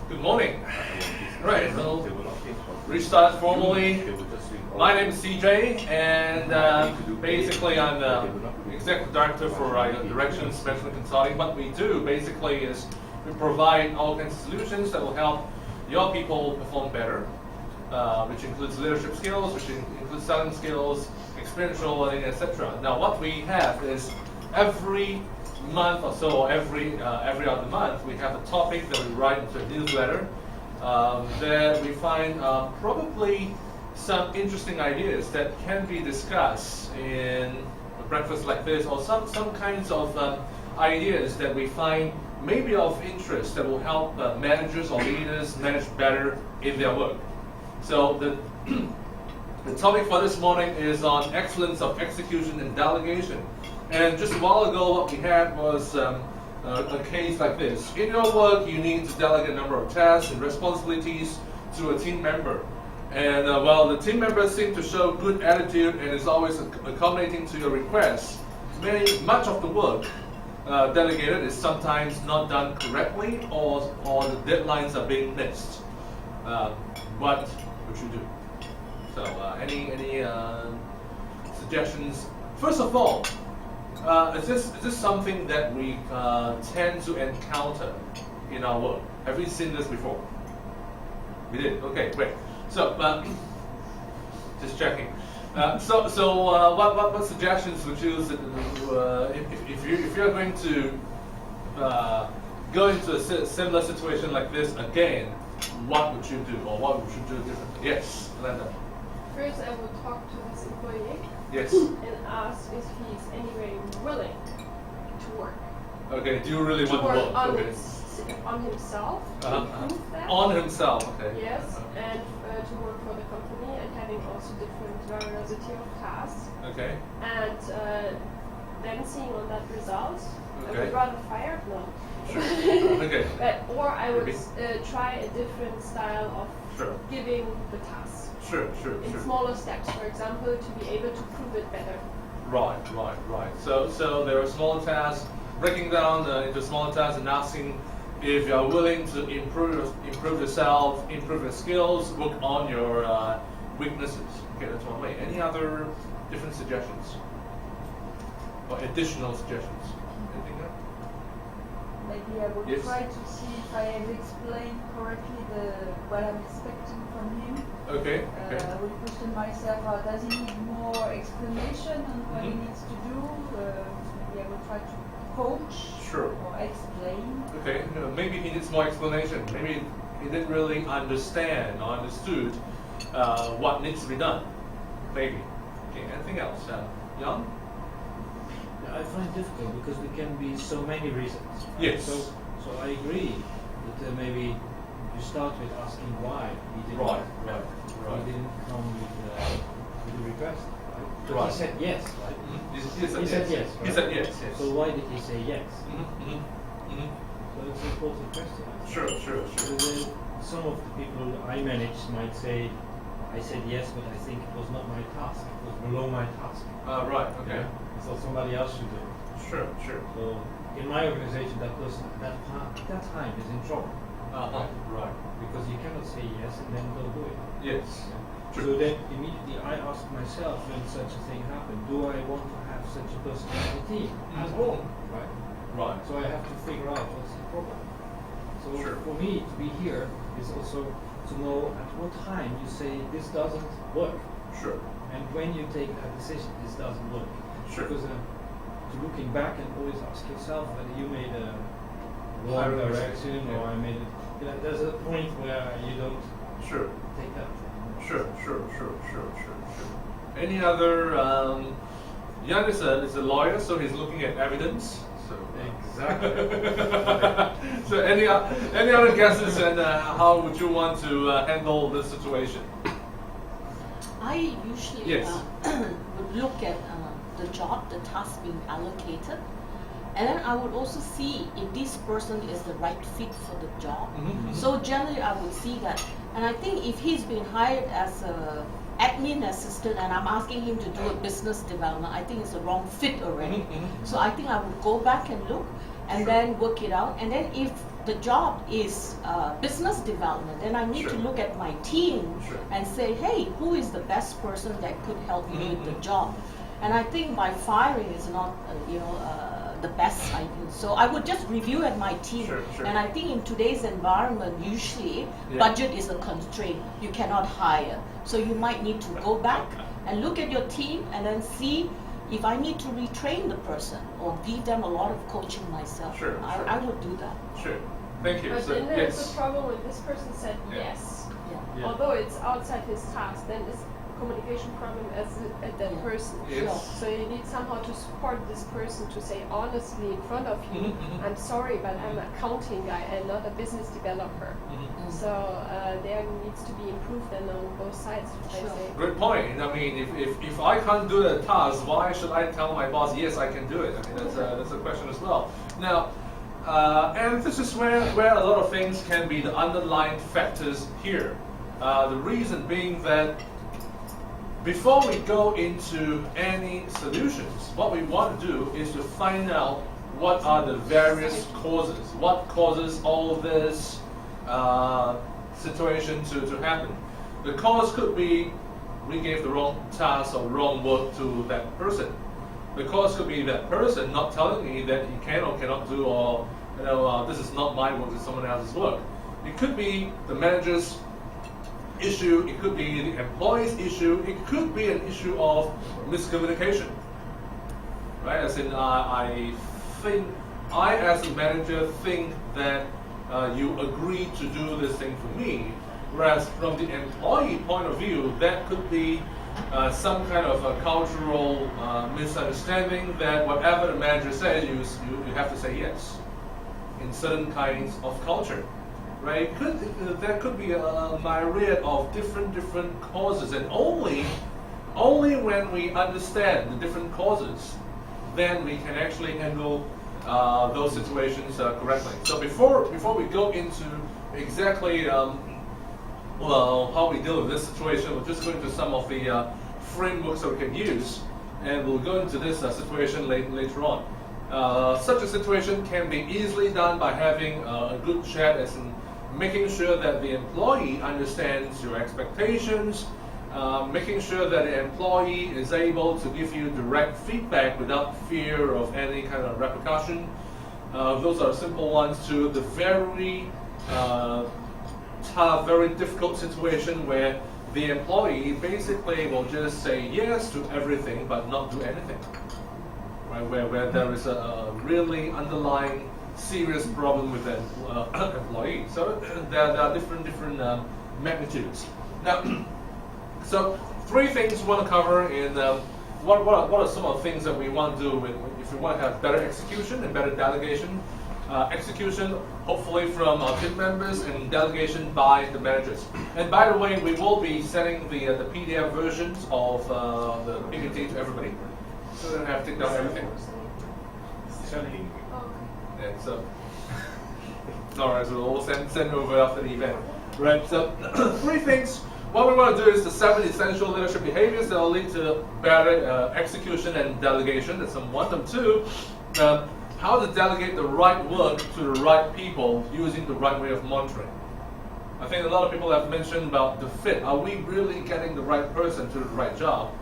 Good morning. Right, we'll restart formally. My name is CJ, and basically I'm the Executive Director for Delegation Management Consulting. What we do basically is we provide all kinds of solutions that will help your people perform better, which includes leadership skills, which includes selling skills, experiential learning, etc. Now what we have is every month or so, every other month, we have a topic that we write into a newsletter that we find probably some interesting ideas that can be discussed in a breakfast like this, or some kinds of ideas that we find maybe of interest that will help managers or leaders manage better in their work. So the topic for this morning is on excellence of execution and delegation. And just a while ago, what we had was a case like this. In your work, you need to delegate a number of tasks and responsibilities to a team member. And while the team members seem to show good attitude and is always accommodating to your requests, much of the work delegated is sometimes not done correctly, or the deadlines are being missed. What would you do? So, any suggestions? First of all, is this something that we tend to encounter in our work? Have we seen this before? We did. Okay, great. So, just checking. What suggestions would you if you're going to go into a similar situation like this again? What would you do, or what would you do differently? Yes, Linda. First, I would talk to this employee. Yes. And ask if he's anyway willing to work. Okay. Do you really want to work? On himself, to improve that. On himself. Okay. Yes, and to work for the company and having also different variety of tasks. Okay. And then seeing on that result, Okay. I would rather fire no. Sure. Okay. Or I would try a different style of giving the task. Sure. In smaller steps, for example, to be able to prove it better. Right. So there are smaller tasks, breaking down into smaller tasks and asking if you are willing to improve yourself, improve your skills, work on your weaknesses. Okay, that's one way. Any other different suggestions? Or additional suggestions? Anything there? Maybe I would try to see if I have explained correctly what I'm expecting from him. Okay. I would question myself, does he need more explanation on what he needs to do? Maybe I would try to coach or explain. Okay, maybe he needs more explanation. Maybe he didn't really understand or understood what needs to be done. Maybe. Okay, anything else? Jan? I find it difficult because there can be so many reasons. Right? Yes. So I agree that maybe you start with asking why he didn't. He didn't come with a request. Right. He said yes. Right. He said yes. Right? He said yes. So why did he say yes? So it's an important question. Sure. So some of the people I manage might say, I said yes, but I think it was not my task. It was below my task. Right. Okay. So somebody else should do it. Sure. So in my organization, that person at that time is in trouble. Right. Because you cannot say yes and then don't do it. Yes. So then immediately I ask myself, when such a thing happened, do I want to have such a person on the team at all? Right. So I have to figure out what's the problem. So for me to be here is also to know at what time you say this doesn't work. Sure. And when you take that decision, this doesn't work. Sure. Because looking back and always ask yourself whether you made a wrong direction or I made it. There's a point where you don't take that. Sure. Any other? Jan is a lawyer, so he's looking at evidence. So exactly. So any other guesses, and how would you want to handle this situation? I usually would look at the job, the task being allocated, and then I would also see if this person is the right fit for the job. So generally I would see that, and I think if he's been hired as a admin assistant and I'm asking him to do a business development, I think it's the wrong fit already. So I think I would go back and look and then work it out. And then if the job is business development, then I need to look at my team and say, hey, who is the best person that could help me with the job? And I think by firing is not, the best idea. So I would just review at my team. And I think in today's environment, usually budget is a constraint. You cannot hire. So you might need to go back and look at your team and then see if I need to retrain the person or give them a lot of coaching myself. I would do that. Thank you. But So, then there's a problem when this person said yes. Although it's outside his task, then it's communication problem at that person. So you need somehow to support this person to say honestly in front of you, I'm sorry, but I'm an accounting guy and not a business developer. So there needs to be improvement on both sides. I say. Great point. I mean, if I can't do the task, why should I tell my boss, yes, I can do it? I mean, that's a question as well. Now, and this is where a lot of things can be the underlying factors here. The reason being that before we go into any solutions, what we want to do is to find out what are the various causes. What causes all this situation to happen? The cause could be we gave the wrong task or wrong work to that person. The cause could be that person not telling me that he can or cannot do, or this is not my work, it's someone else's work. It could be the manager's issue, it could be the employee's issue, it could be an issue of miscommunication. Right? As in, I as a manager think that you agree to do this thing for me, whereas from the employee point of view, that could be some kind of a cultural misunderstanding that whatever the manager says, you have to say yes in certain kinds of culture. Right? There could be a myriad of different causes, and only when we understand the different causes, then we can actually handle those situations correctly. So before we go into exactly how we deal with this situation, we'll just go into some of the frameworks that we can use, and we'll go into this situation later on. Such a situation can be easily done by having a good chat, as in making sure that the employee understands your expectations, making sure that the employee is able to give you direct feedback without fear of any kind of repercussion. Those are simple ones, to the very tough, very difficult situation where the employee basically will just say yes to everything but not do anything. Right? Where there is a really underlying serious problem with the employee. So there are different magnitudes. Now, so three things we want to cover in what are some of the things that we want to do if we want to have better execution and better delegation. Execution, hopefully from our team members, and delegation by the managers. And by the way, we will be sending the PDF versions of the PPT to everybody, so they don't have to take down everything. And so, alright, so we'll send over after the event. Right, so three things. What we want to do is the 7 essential leadership behaviors that will lead to better execution and delegation. That's some one. Number two, how to delegate the right work to the right people using the right way of monitoring. I think a lot of people have mentioned about the fit. Are we really getting the right person to the right job?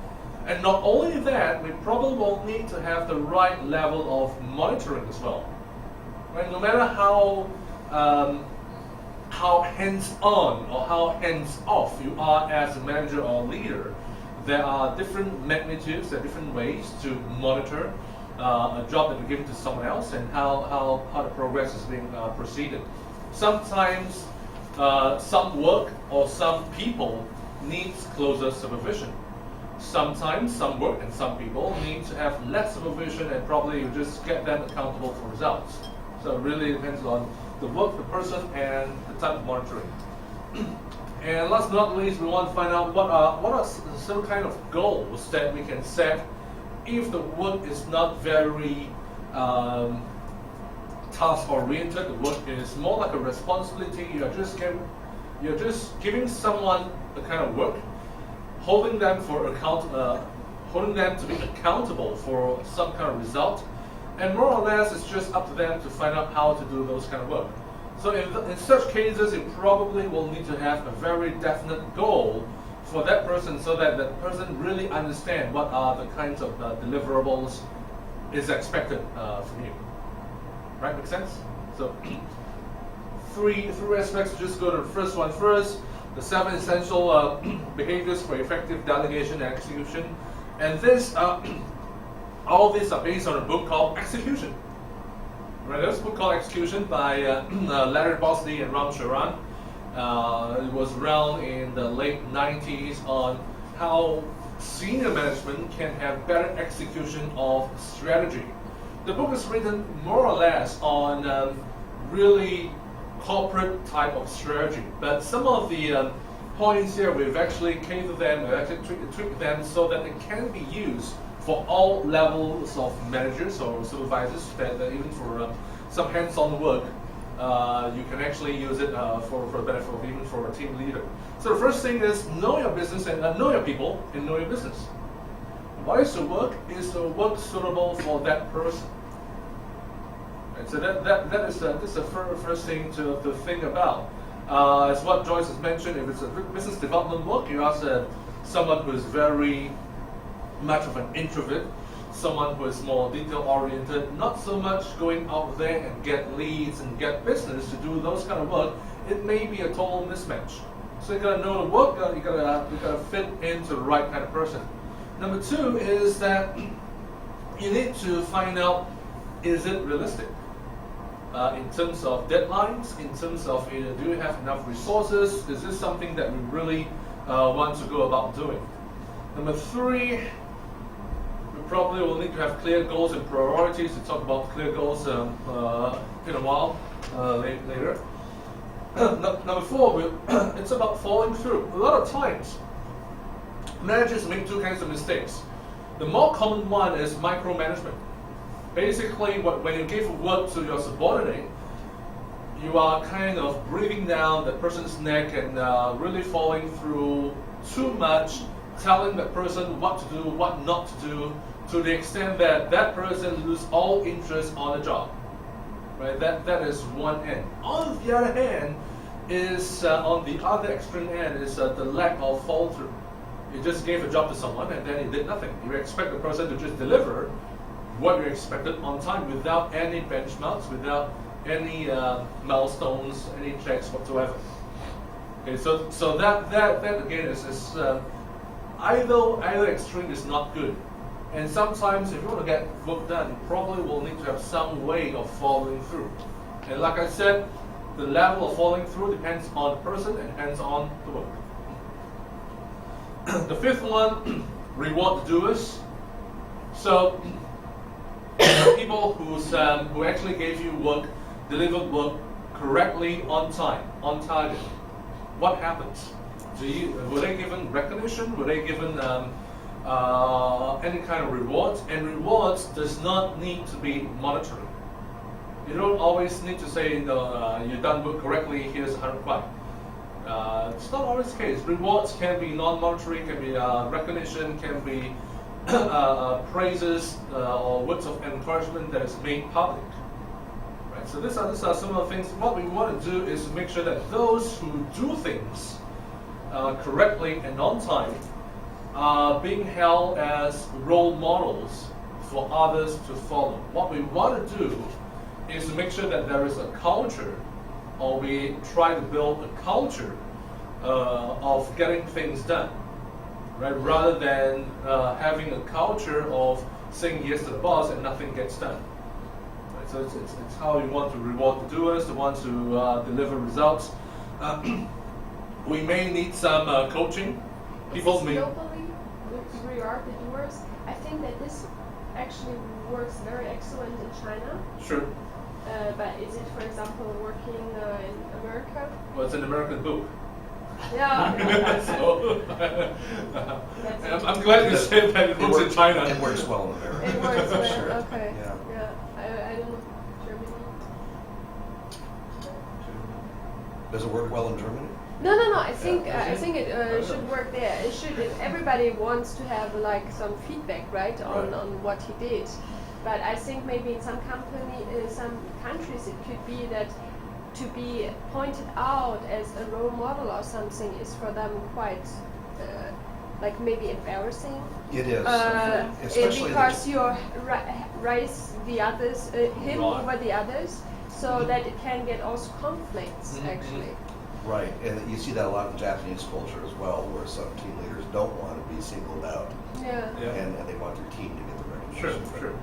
And not only that, we probably will need to have the right level of monitoring as well. Right? No matter how hands-on or how hands-off you are as a manager or leader, there are different magnitudes, there are different ways to monitor a job that you're giving to someone else and how the progress is being proceeded. Sometimes some work or some people needs closer supervision. Sometimes some work and some people need to have less supervision, and probably you just get them accountable for results. So it really depends on the work, the person, and the type of monitoring. And last but not least, we want to find out what are some kind of goals that we can set if the work is not very task-oriented. The work is more like a responsibility. You're just giving someone the kind of work, holding them to be accountable for some kind of result, and more or less it's just up to them to find out how to do those kind of work. So in such cases, you probably will need to have a very definite goal for that person, so that that person really understands what are the kinds of deliverables is expected from you. Right? Make sense? So three aspects. Just go to the first one first. The 7 essential behaviors for effective delegation and execution. And this, all these are based on a book called Execution. Right? There's a book called Execution by Larry Bosley and Ram Charan. It was around in the late 90s on how senior management can have better execution of strategy. The book is written more or less on really corporate type of strategy, but some of the points here we've actually catered them, we've actually tweaked them so that it can be used for all levels of managers or supervisors, that even for some hands-on work, you can actually use it for benefit of even for a team leader. So the first thing is know your business and know your people and know your business. What is the work? Is the work suitable for that person? And so that is the first thing to think about. As what Joyce has mentioned, if it's a business development work, you ask someone who is very much of an introvert, someone who is more detail-oriented, not so much going out there and get leads and get business to do those kind of work. It may be a total mismatch. So you gotta know the work. You gotta fit into the right kind of person. Number 2 is that you need to find out, is it realistic? In terms of deadlines, in terms of do you have enough resources? Is this something that we really want to go about doing? Number 3, we probably will need to have clear goals and priorities. To talk about clear goals in a while later. Number 4, it's about following through. A lot of times, managers make 2 kinds of mistakes. The more common one is micromanagement. Basically, when you give work to your subordinate, you are kind of breathing down the person's neck and really following through too much, telling that person what to do, what not to do, to the extent that that person loses all interest on the job. Right? That is one end. On the other hand, is on the other extreme end is the lack of follow through. You just gave a job to someone and then you did nothing. You expect the person to just deliver what you expected on time without any benchmarks, without any milestones, any checks whatsoever. Okay, so that again is either extreme is not good. And sometimes if you want to get work done, you probably will need to have some way of following through. And like I said, the level of following through depends on the person and depends on the work. The 5th one, reward the doers. So people who actually gave you work, delivered work correctly on time, on target. What happens? Were they given recognition? Were they given any kind of rewards? And rewards does not need to be monetary. You don't always need to say, you've done work correctly, here's 100 baht. It's not always the case. Rewards can be non-monetary, can be recognition, can be praises or words of encouragement that is made public. Right? So these are some of the things. What we want to do is to make sure that those who do things correctly and on time are being held as role models for others to follow. What we want to do is to make sure that there is a culture, or we try to build a culture of getting things done, right? Rather than having a culture of saying yes to the boss and nothing gets done. Right? So it's how we want to reward the doers, the ones who deliver results. We may need some coaching. People may. Globally, with reward the doers, I think that this actually works very excellent in China. Sure. But is it, for example, working in America? Well, it's an American book. Yeah. So, I'm glad you said that it works in China. It works well in America. It works well. Sure. Okay. Yeah. I don't know. Germany. Does it work well in Germany? No. I think it should work there. It should. Everybody wants to have like some feedback, right, on what he did. But I think maybe in some countries, it could be that to be pointed out as a role model or something is for them quite like maybe embarrassing. It is, especially because you raise the others, him over the others, so that it can get also conflicts actually. Right, and you see that a lot in Japanese culture as well, where some team leaders don't want to be singled out, and they want their team to get the recognition. Sure.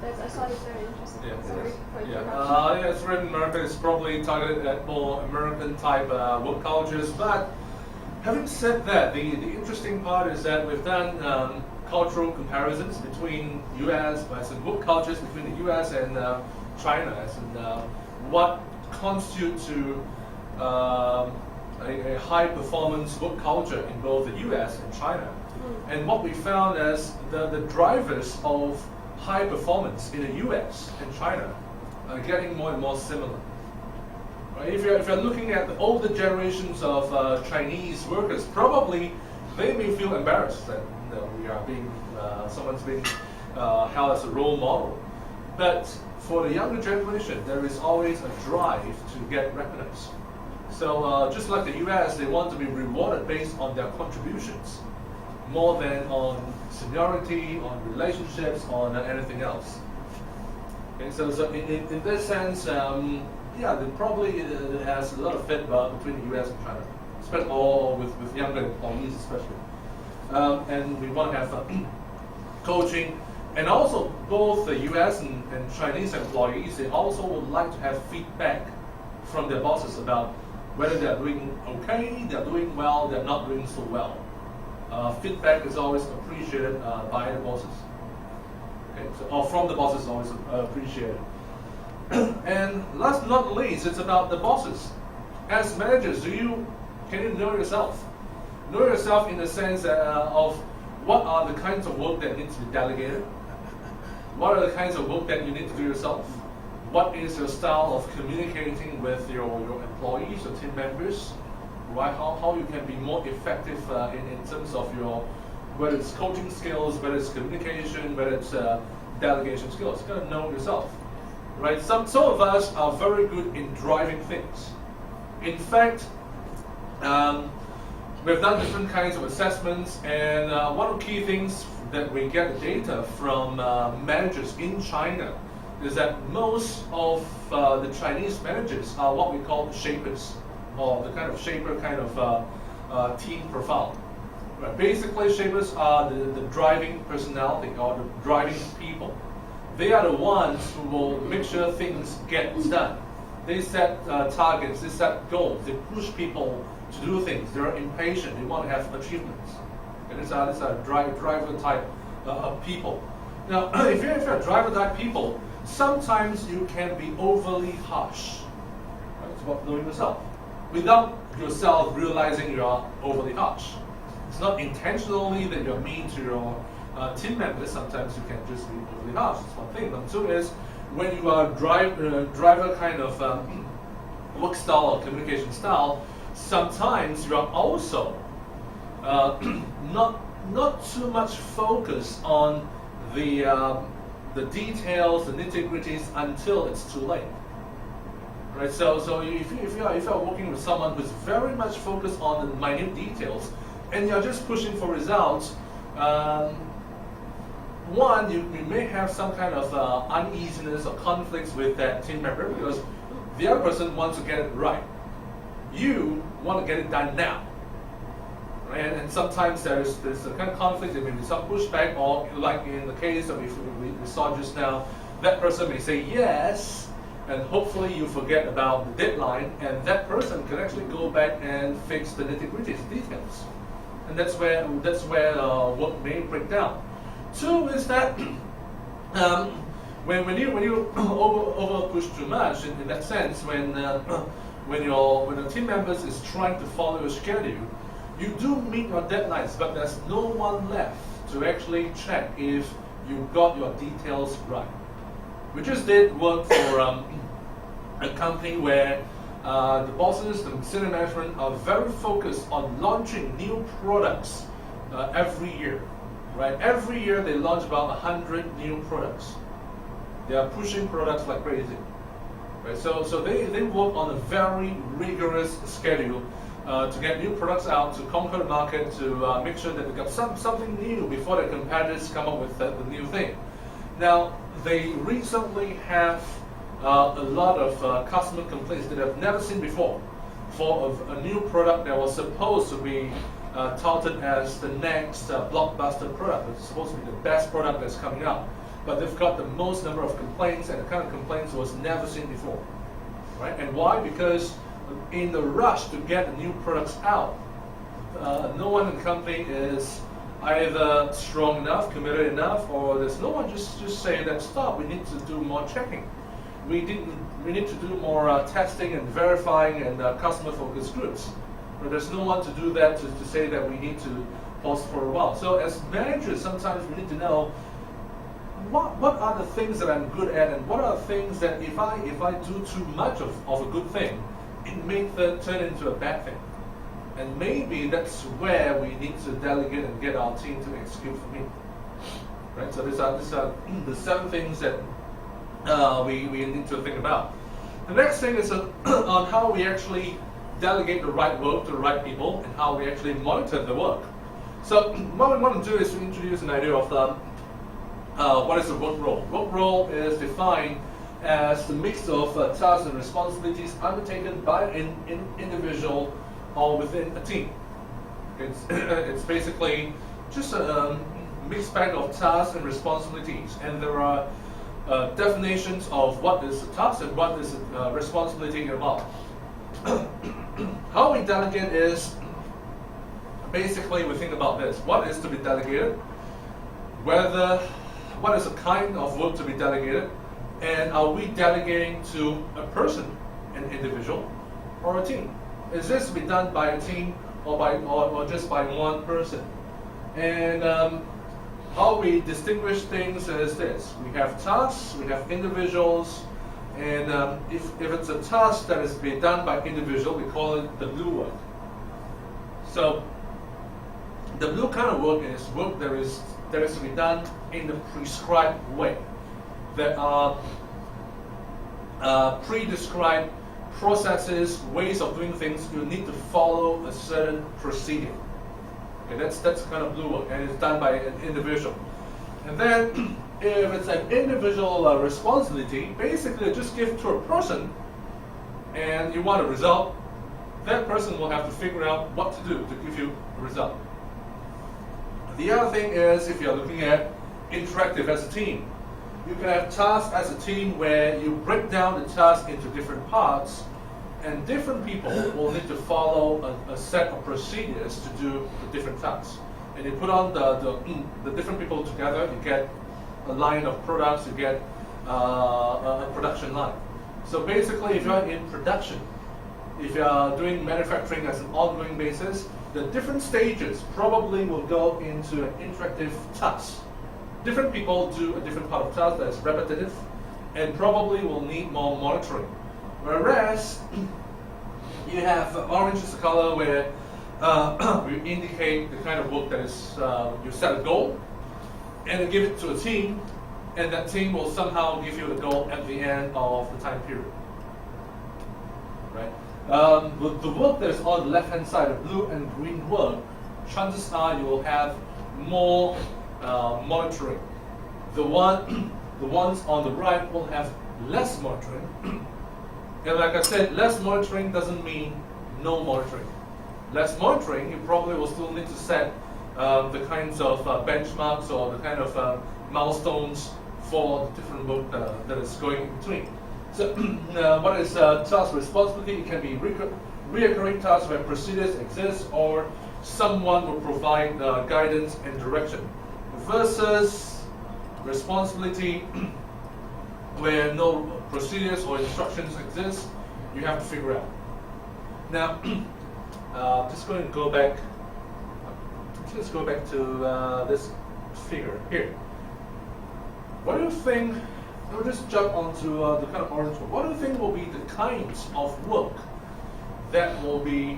I thought it's very interesting. Yeah. Sorry for interrupting. It's written in America. It's probably targeted at more American type work cultures. But having said that, the interesting part is that we've done cultural comparisons between U.S. and work cultures between the U.S. and China, as in what constitutes to a high performance work culture in both the US and China. And what we found is the drivers of high performance in the US and China are getting more and more similar. Right? If you're looking at the older generations of Chinese workers, probably they may feel embarrassed that we are being someone's being held as a role model. But for the younger generation, there is always a drive to get recognized. So just like the US, they want to be rewarded based on their contributions, more than on seniority, on relationships, on anything else. Okay, so in this sense, there probably has a lot of fit between the US and China, especially with younger employees especially. And we want to have coaching. And also, both the US and Chinese employees, they also would like to have feedback from their bosses about whether they're doing okay, they're doing well, they're not doing so well. Feedback is always appreciated by the bosses. Okay, or from the bosses, always appreciated. And last but not least, it's about the bosses. As managers, can you know yourself? Know yourself in the sense of what are the kinds of work that needs to be delegated? What are the kinds of work that you need to do yourself? What is your style of communicating with your employees or team members? Right? How you can be more effective in terms of whether it's coaching skills, whether it's communication, whether it's delegation skills. You gotta know yourself. Right? Some of us are very good in driving things. In fact, we've done different kinds of assessments, and one of the key things that we get data from managers in China is that most of the Chinese managers are what we call shapers, or the kind of shaper kind of team profile. Right? Basically, shapers are the driving personality or the driving people. They are the ones who will make sure things get done. They set targets, they set goals, they push people to do things. They're impatient, they want to have achievements. And these are driver type of people. Now, if you're a driver type people, sometimes you can be overly harsh. Right? It's about knowing yourself. Without yourself realizing you are overly harsh. It's not intentionally that you're mean to your team members. Sometimes you can just be overly harsh. That's one thing. Number two is when you are driver kind of work style or communication style, sometimes you are also not too much focused on the details, the nitty-gritties until it's too late. Right? So if you're working with someone who's very much focused on the minute details, and you're just pushing for results, one, you may have some kind of uneasiness or conflicts with that team member because the other person wants to get it right. You want to get it done now. Right? And sometimes there's a kind of conflict, there may be some pushback, or like in the case that we saw just now, that person may say yes, and hopefully you forget about the deadline, and that person can actually go back and fix the nitty-gritty details. And that's where work may break down. Two is that when you over push too much, in that sense, when your team members is trying to follow your schedule, you do meet your deadlines, but there's no one left to actually check if you got your details right. We just did work for a company where the bosses, the senior management are very focused on launching new products every year, right? Every year they launch about 100 new products. They are pushing products like crazy, right? So they work on a very rigorous schedule to get new products out, to conquer the market, to make sure that they got something new before their competitors come up with the new thing. Now, they recently have a lot of customer complaints that I've never seen before for a new product that was supposed to be touted as the next blockbuster product. It's supposed to be the best product that's coming out. But they've got the most number of complaints, and the kind of complaints was never seen before, right? And why? Because in the rush to get the new products out, no one in the company is either strong enough, committed enough, or there's no one just saying that stop. We need to do more checking. We need to do more testing and verifying and customer focus groups. But there's no one to do that to say that we need to pause for a while. So as managers, sometimes we need to know what are the things that I'm good at, and what are the things that if I do too much of a good thing, it may turn into a bad thing. And maybe that's where we need to delegate and get our team to execute for me. Right? So these are the 7 things that we need to think about. The next thing is on how we actually delegate the right work to the right people, and how we actually monitor the work. So what we want to do is to introduce an idea of what is a work role. Work role is defined as the mix of tasks and responsibilities undertaken by an individual or within a team. It's basically just a mixed bag of tasks and responsibilities, and there are definitions of what is a task and what is a responsibility involved. How we delegate is basically we think about this: what is to be delegated, what is the kind of work to be delegated, and are we delegating to a person, an individual, or a team? Is this to be done by a team or just by one person? And how we distinguish things is this: we have tasks, we have individuals, and if it's a task that is being done by individual, we call it the blue work. So the blue kind of work is work that is to be done in the prescribed way. There are pre-described processes, ways of doing things. You need to follow a certain procedure. Okay, that's kind of blue work, and it's done by an individual. And then, if it's an individual responsibility, basically just give to a person, and you want a result, that person will have to figure out what to do to give you a result. The other thing is, if you're looking at interactive as a team, you can have tasks as a team where you break down the task into different parts, and different people will need to follow a set of procedures to do the different tasks. And you put on the different people together, you get a line of products, you get a production line. So basically, if you're in production, if you're doing manufacturing as an ongoing basis, the different stages probably will go into an interactive task. Different people do a different part of task that is repetitive and probably will need more monitoring. Whereas you have orange is the color where you indicate the kind of work that is, you set a goal and you give it to a team, and that team will somehow give you the goal at the end of the time period. Right? The work that is on the left-hand side, the blue and green work, chances are you will have more monitoring. The ones on the right will have less monitoring. And like I said, less monitoring doesn't mean no monitoring. Less monitoring, you probably will still need to set the kinds of benchmarks or the kind of milestones for the different work that is going in between. So what is task responsibility? It can be reoccurring tasks where procedures exist or someone will provide guidance and direction. Versus responsibility where no procedures or instructions exist, you have to figure out. Now, just going to go back. Let's go back to this figure here. What do you think? We'll just jump onto the kind of orange one. What do you think will be the kinds of work that will be,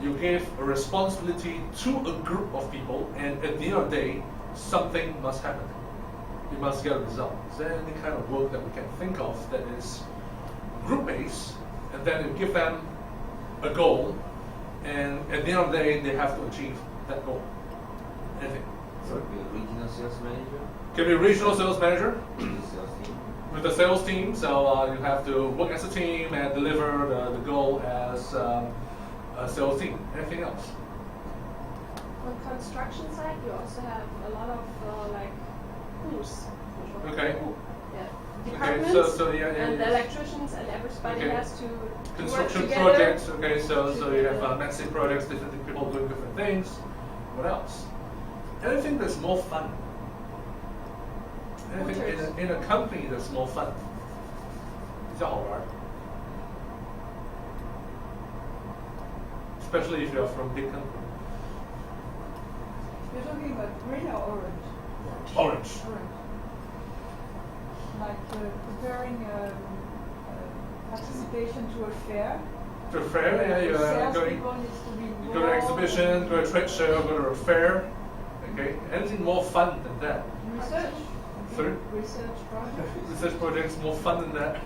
you give a responsibility to a group of people, and at the end of the day, something must happen. You must get a result. Is there any kind of work that we can think of that is group-based, and then you give them a goal, and at the end of the day, they have to achieve that goal? Anything? So it could be a regional sales manager? Can be a regional sales manager The sales team? with the sales team, so you have to work as a team and deliver the goal as a sales team. Anything else? On construction side, you also have a lot of like crews. Okay. Yeah. Okay, Departments so yeah, and yes. electricians and everybody Okay. has to Construction work together. projects, okay, so you have massive projects, different people doing different things. What else? Anything that's more fun. Anything in a company that's more fun. 比较好玩. Especially if you're from big company. You're talking about green or orange? Orange. Orange. Like preparing participation to a fair. To a fair, yeah, you're going. Salespeople needs to be You go to an exhibition, go to a trade show, go to a fair. Okay, anything more fun than that? Research. Sorry? Research project. Research projects more fun than that.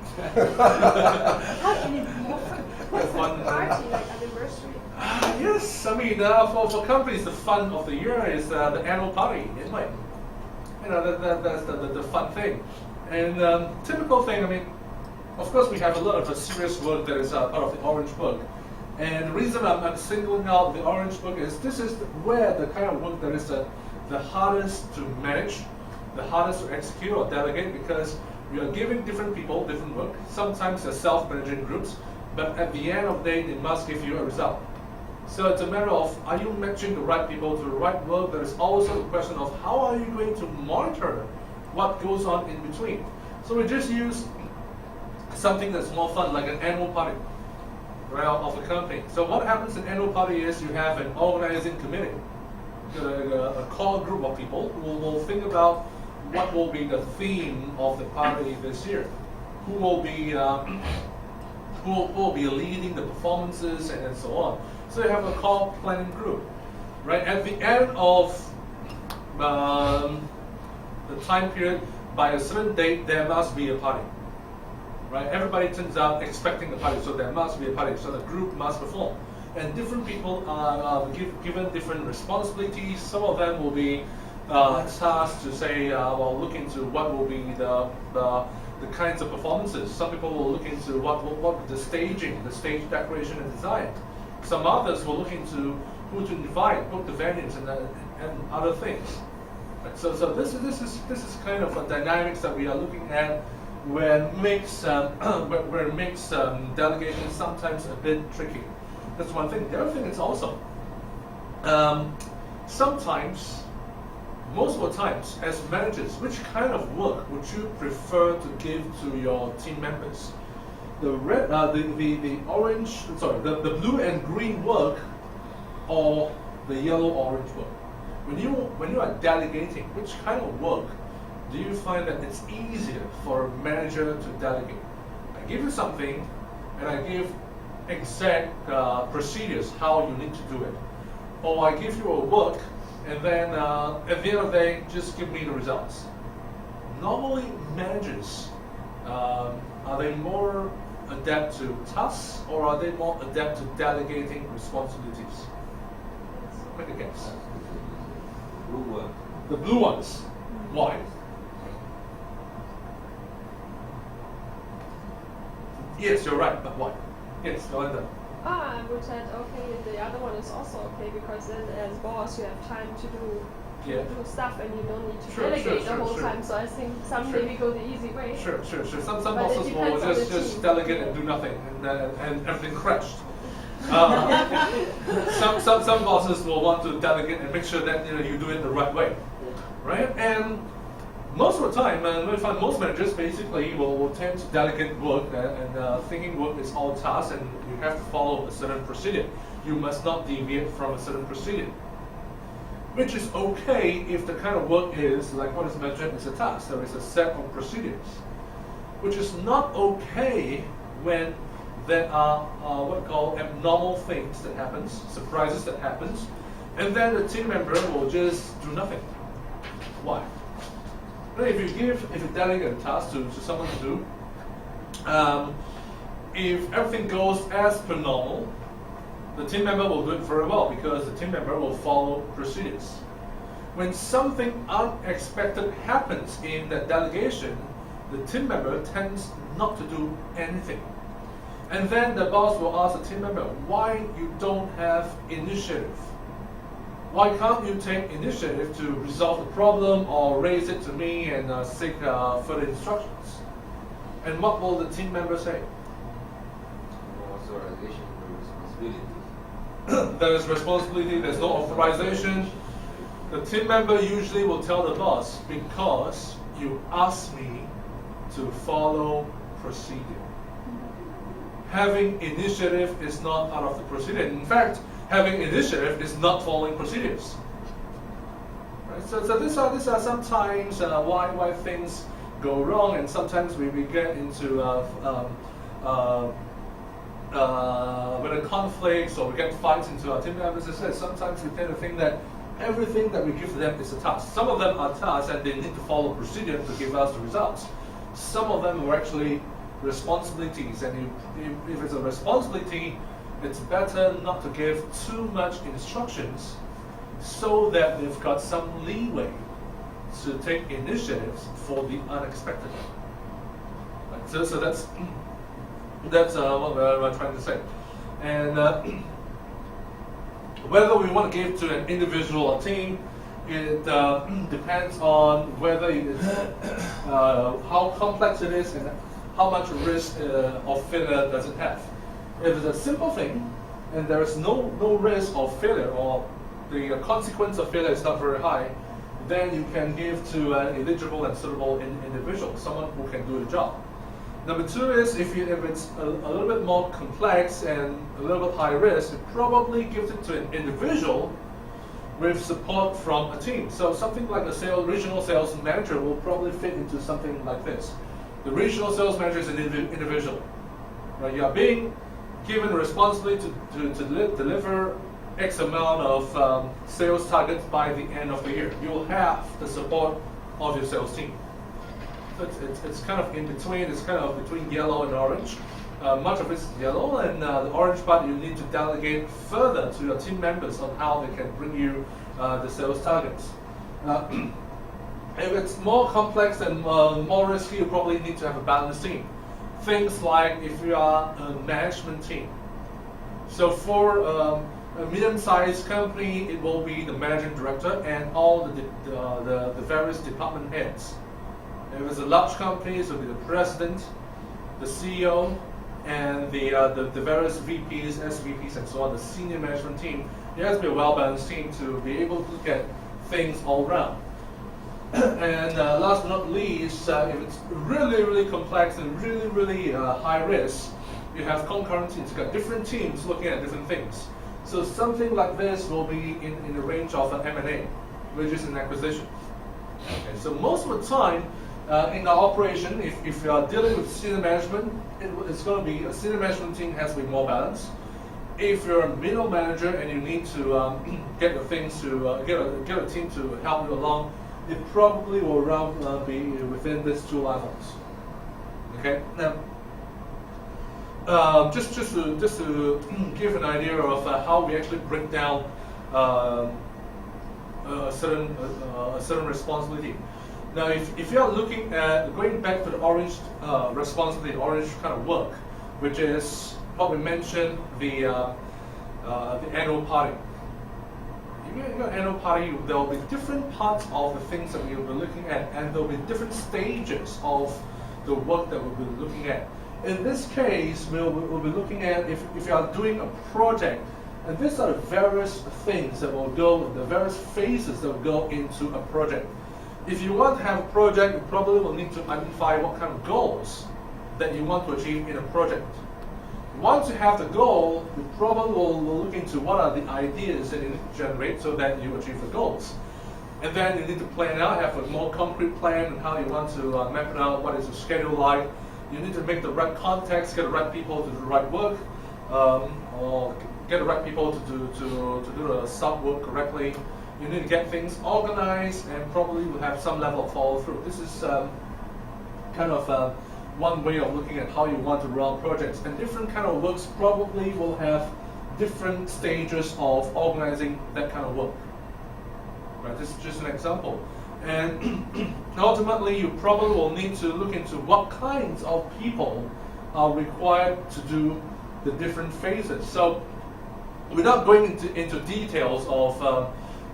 How can it be more fun? More fun than that. Party, like anniversary. Yes, I mean, for companies, the fun of the year is the annual party, isn't it? You know, that's the fun thing. And typical thing, I mean, of course, we have a lot of serious work that is part of the Orange Book. And the reason I'm singling out the Orange Book is this is where the kind of work that is the hardest to manage, the hardest to execute or delegate, because we are giving different people different work. Sometimes they're self-managing groups, but at the end of the day, they must give you a result. So it's a matter of, are you matching the right people to the right work? There is also the question of how are you going to monitor what goes on in between. So we just use something that's more fun, like an annual party, right, of a company. So what happens in annual party is you have an organizing committee, a core group of people who will think about what will be the theme of the party this year, who will be leading the performances and so on. So you have a core planning group, right? At the end of the time period, by a certain date, there must be a party. Right? Everybody turns out expecting a party, so there must be a party. So the group must perform, and different people are given different responsibilities. Some of them will be tasked to say, well, look into what will be the kinds of performances. Some people will look into what the staging, the stage decoration and design. Some others will look into who to invite, book the venues, and other things. Right? So this is kind of a dynamics that we are looking at. Where it makes delegation sometimes a bit tricky. That's one thing. The other thing is also sometimes, most of the times, as managers, which kind of work would you prefer to give to your team members? The red, the orange, sorry, the blue and green work, or the yellow orange work? When you are delegating, which kind of work do you find that it's easier for a manager to delegate? I give you something, and I give exact procedures how you need to do it. Or I give you a work, and then at the end of the day, just give me the results. Normally, managers, are they more adept to tasks, or are they more adept to delegating responsibilities? Make a guess. Blue one. The blue ones. Why? Yes, you're right, but why? Yes, Melinda. I would say, okay, the other one is also okay, because then as boss you have time to do stuff and you don't need to delegate the whole time. So I think some maybe go the easy way. Sure. Some bosses will just delegate and do nothing, and everything crashed. Some bosses will want to delegate and make sure that you do it the right way, right? And most of the time, we find most managers basically will tend to delegate work, and thinking work is all tasks, and you have to follow a certain procedure. You must not deviate from a certain procedure, which is okay if the kind of work is, like what is mentioned, is a task. There is a set of procedures, which is not okay when there are what we call abnormal things that happens, surprises that happens, and then the team member will just do nothing. Why? Well, if you delegate a task to someone to do, if everything goes as per normal, the team member will do it very well because the team member will follow procedures. When something unexpected happens in that delegation, the team member tends not to do anything. And then the boss will ask the team member, why you don't have initiative? Why can't you take initiative to resolve the problem or raise it to me and seek further instructions? And what will the team member say? Authorization or responsibility. There is responsibility, there's no authorization. The team member usually will tell the boss, because you asked me to follow procedure. Having initiative is not out of the procedure. In fact, having initiative is not following procedures. Right? So these are sometimes why things go wrong, and sometimes we get into whether conflicts or we get fights into our team members. As I said, sometimes we tend to think that everything that we give to them is a task. Some of them are tasks and they need to follow procedure to give us the results. Some of them are actually responsibilities, and if it's a responsibility, it's better not to give too much instructions so that they've got some leeway to take initiatives for the unexpected. Right? So that's what we're trying to say. And whether we want to give to an individual or team, it depends on whether it's how complex it is and how much risk of failure does it have. If it's a simple thing and there is no risk of failure, or the consequence of failure is not very high, then you can give to an eligible and suitable individual, someone who can do the job. Number two is if it's a little bit more complex and a little bit high risk, you probably give it to an individual with support from a team. So something like a regional sales manager will probably fit into something like this. The regional sales manager is an individual. Right? You are being given the responsibility to deliver X amount of sales targets by the end of the year. You will have the support of your sales team. So it's kind of in between. It's kind of between yellow and orange. Much of it is yellow, and the orange part you need to delegate further to your team members on how they can bring you the sales targets. If it's more complex and more risky, you probably need to have a balanced team. Things like if you are a management team. So for a medium-sized company, it will be the managing director and all the various department heads. If it's a large company, it will be the president, the CEO, and the various VPs, SVPs, and so on, the senior management team. It has to be a well-balanced team to be able to look at things all around. And last but not least, if it's really, really complex and really, really high risk, you have concurrent teams. You've got different teams looking at different things. So something like this will be in the range of an M&A, which is an acquisition. Okay, so most of the time, in our operation, if you are dealing with senior management, it's going to be a senior management team has to be more balanced. If you're a middle manager and you need to get the things to get a team to help you along, it probably will be within these two levels. Okay. Now, just to give an idea of how we actually break down a certain responsibility. Now, if you are looking at going back to the orange responsibility, orange kind of work, which is what we mentioned, the annual party. In your annual party, there will be different parts of the things that we will be looking at, and there will be different stages of the work that we'll be looking at. In this case, we'll be looking at if you are doing a project, and these are the various things that will go, the various phases that will go into a project. If you want to have a project, you probably will need to identify what kind of goals that you want to achieve in a project. Once you have the goal, you probably will look into what are the ideas that you need to generate so that you achieve the goals. And then you need to plan out, have a more concrete plan on how you want to map it out, what is the schedule like, You need to make the right contacts, get the right people to do the right work, or get the right people to do the sub work correctly. You need to get things organized, and probably will have some level of follow through. This is kind of one way of looking at how you want to run projects. And different kind of works probably will have different stages of organizing that kind of work. Right, this is just an example. And ultimately, you probably will need to look into what kinds of people are required to do the different phases. So, without going into details of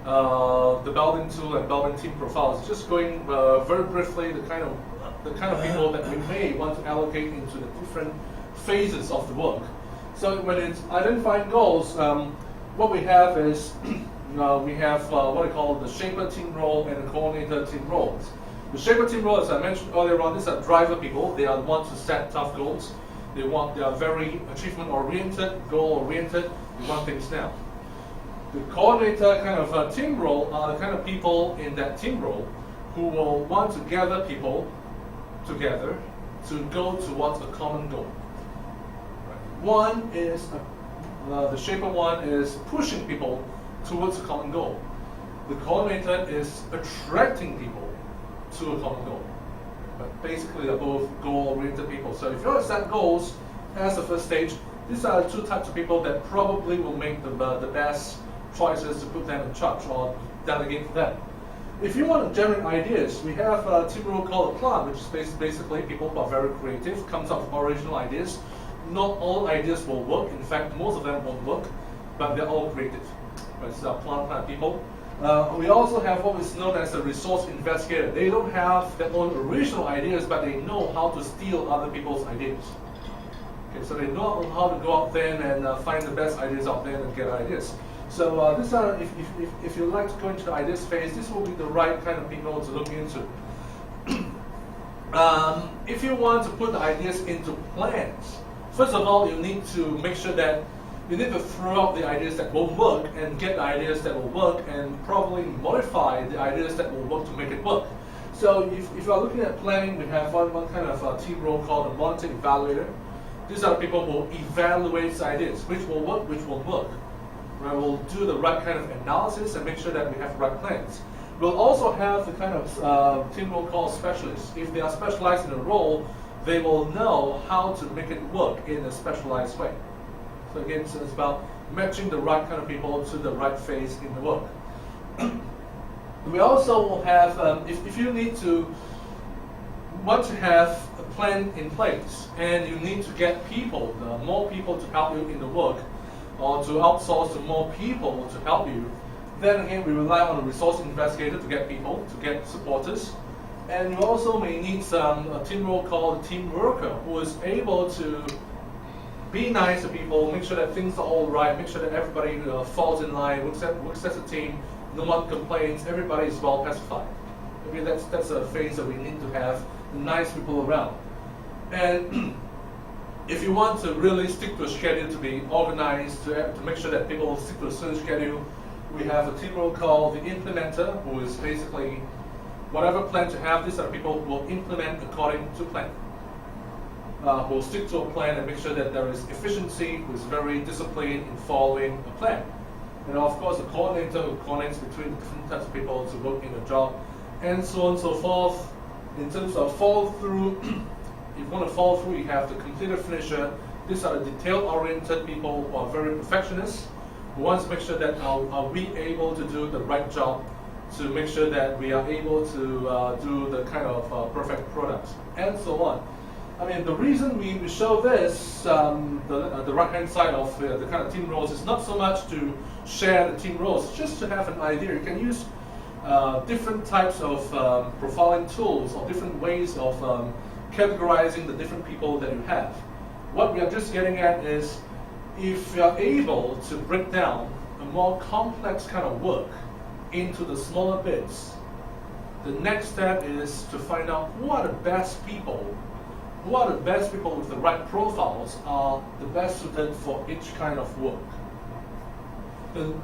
the Belbin tool and Belbin team profiles, just going very briefly the kind of people that we may want to allocate into the different phases of the work. So when it's identifying goals, what we have is we have what I call the shaper team role and the coordinator team roles. The shaper team role, as I mentioned earlier on, these are driver people. They are the ones who set tough goals. They are very achievement-oriented, goal-oriented. They want things now. The coordinator kind of team role are the kind of people in that team role who will want to gather people together to go towards a common goal. One is, the shaper one is pushing people towards a common goal. The coordinator is attracting people to a common goal. But basically they're both goal-oriented people. So if you want to set goals as the first stage, these are the two types of people that probably will make the best choices to put them in charge or delegate to them. If you want to generate ideas, we have a team role called a plant, which is basically people who are very creative, comes up with original ideas. Not all ideas will work. In fact, most of them won't work, but they're all creative. Right, so plant people. We also have what is known as a resource investigator. They don't have their own original ideas, but they know how to steal other people's ideas. Okay, so they know how to go out there and find the best ideas out there and get ideas. So these are, if you like to go into the ideas phase, this will be the right kind of people to look into. If you want to put the ideas into plans, first of all, you need to make sure that you need to throw out the ideas that won't work and get the ideas that will work and probably modify the ideas that will work to make it work. So if you are looking at planning, we have one kind of team role called a monitoring evaluator. These are people who evaluate ideas, which will work, which won't work. Right, we'll do the right kind of analysis and make sure that we have the right plans. We'll also have the kind of team role called specialists. If they are specialized in a role, they will know how to make it work in a specialized way. So again, so it's about matching the right kind of people to the right phase in the work. We also will have, if you want to have a plan in place and you need to get people, more people to help you in the work, or to outsource to more people to help you, then again we rely on a resource investigator to get people, to get supporters. And you also may need a team role called a team worker who is able to be nice to people, make sure that things are all right, make sure that everybody falls in line, works as a team, no one complains, everybody is well pacified. Okay, that's a phase that we need to have nice people around. And if you want to really stick to a schedule, to be organized, to make sure that people stick to a certain schedule, we have a team role called the implementer, who is basically whatever plan you have, these are people who will implement according to plan. Who will stick to a plan and make sure that there is efficiency, who is very disciplined in following a plan. And of course, the coordinator who coordinates between different types of people to work in a job, and so on and so forth. In terms of follow through, if you want to follow through, you have the completer finisher. These are the detail-oriented people who are very perfectionists, who want to make sure that are we able to do the right job, to make sure that we are able to do the kind of perfect products, and so on. I mean, the reason we show this, the right-hand side of the kind of team roles, is not so much to share the team roles, just to have an idea. You can use different types of profiling tools or different ways of categorizing the different people that you have. What we are just getting at is, if you are able to break down a more complex kind of work into the smaller bits, the next step is to find out who are the best people with the right profiles are the best suited for each kind of work.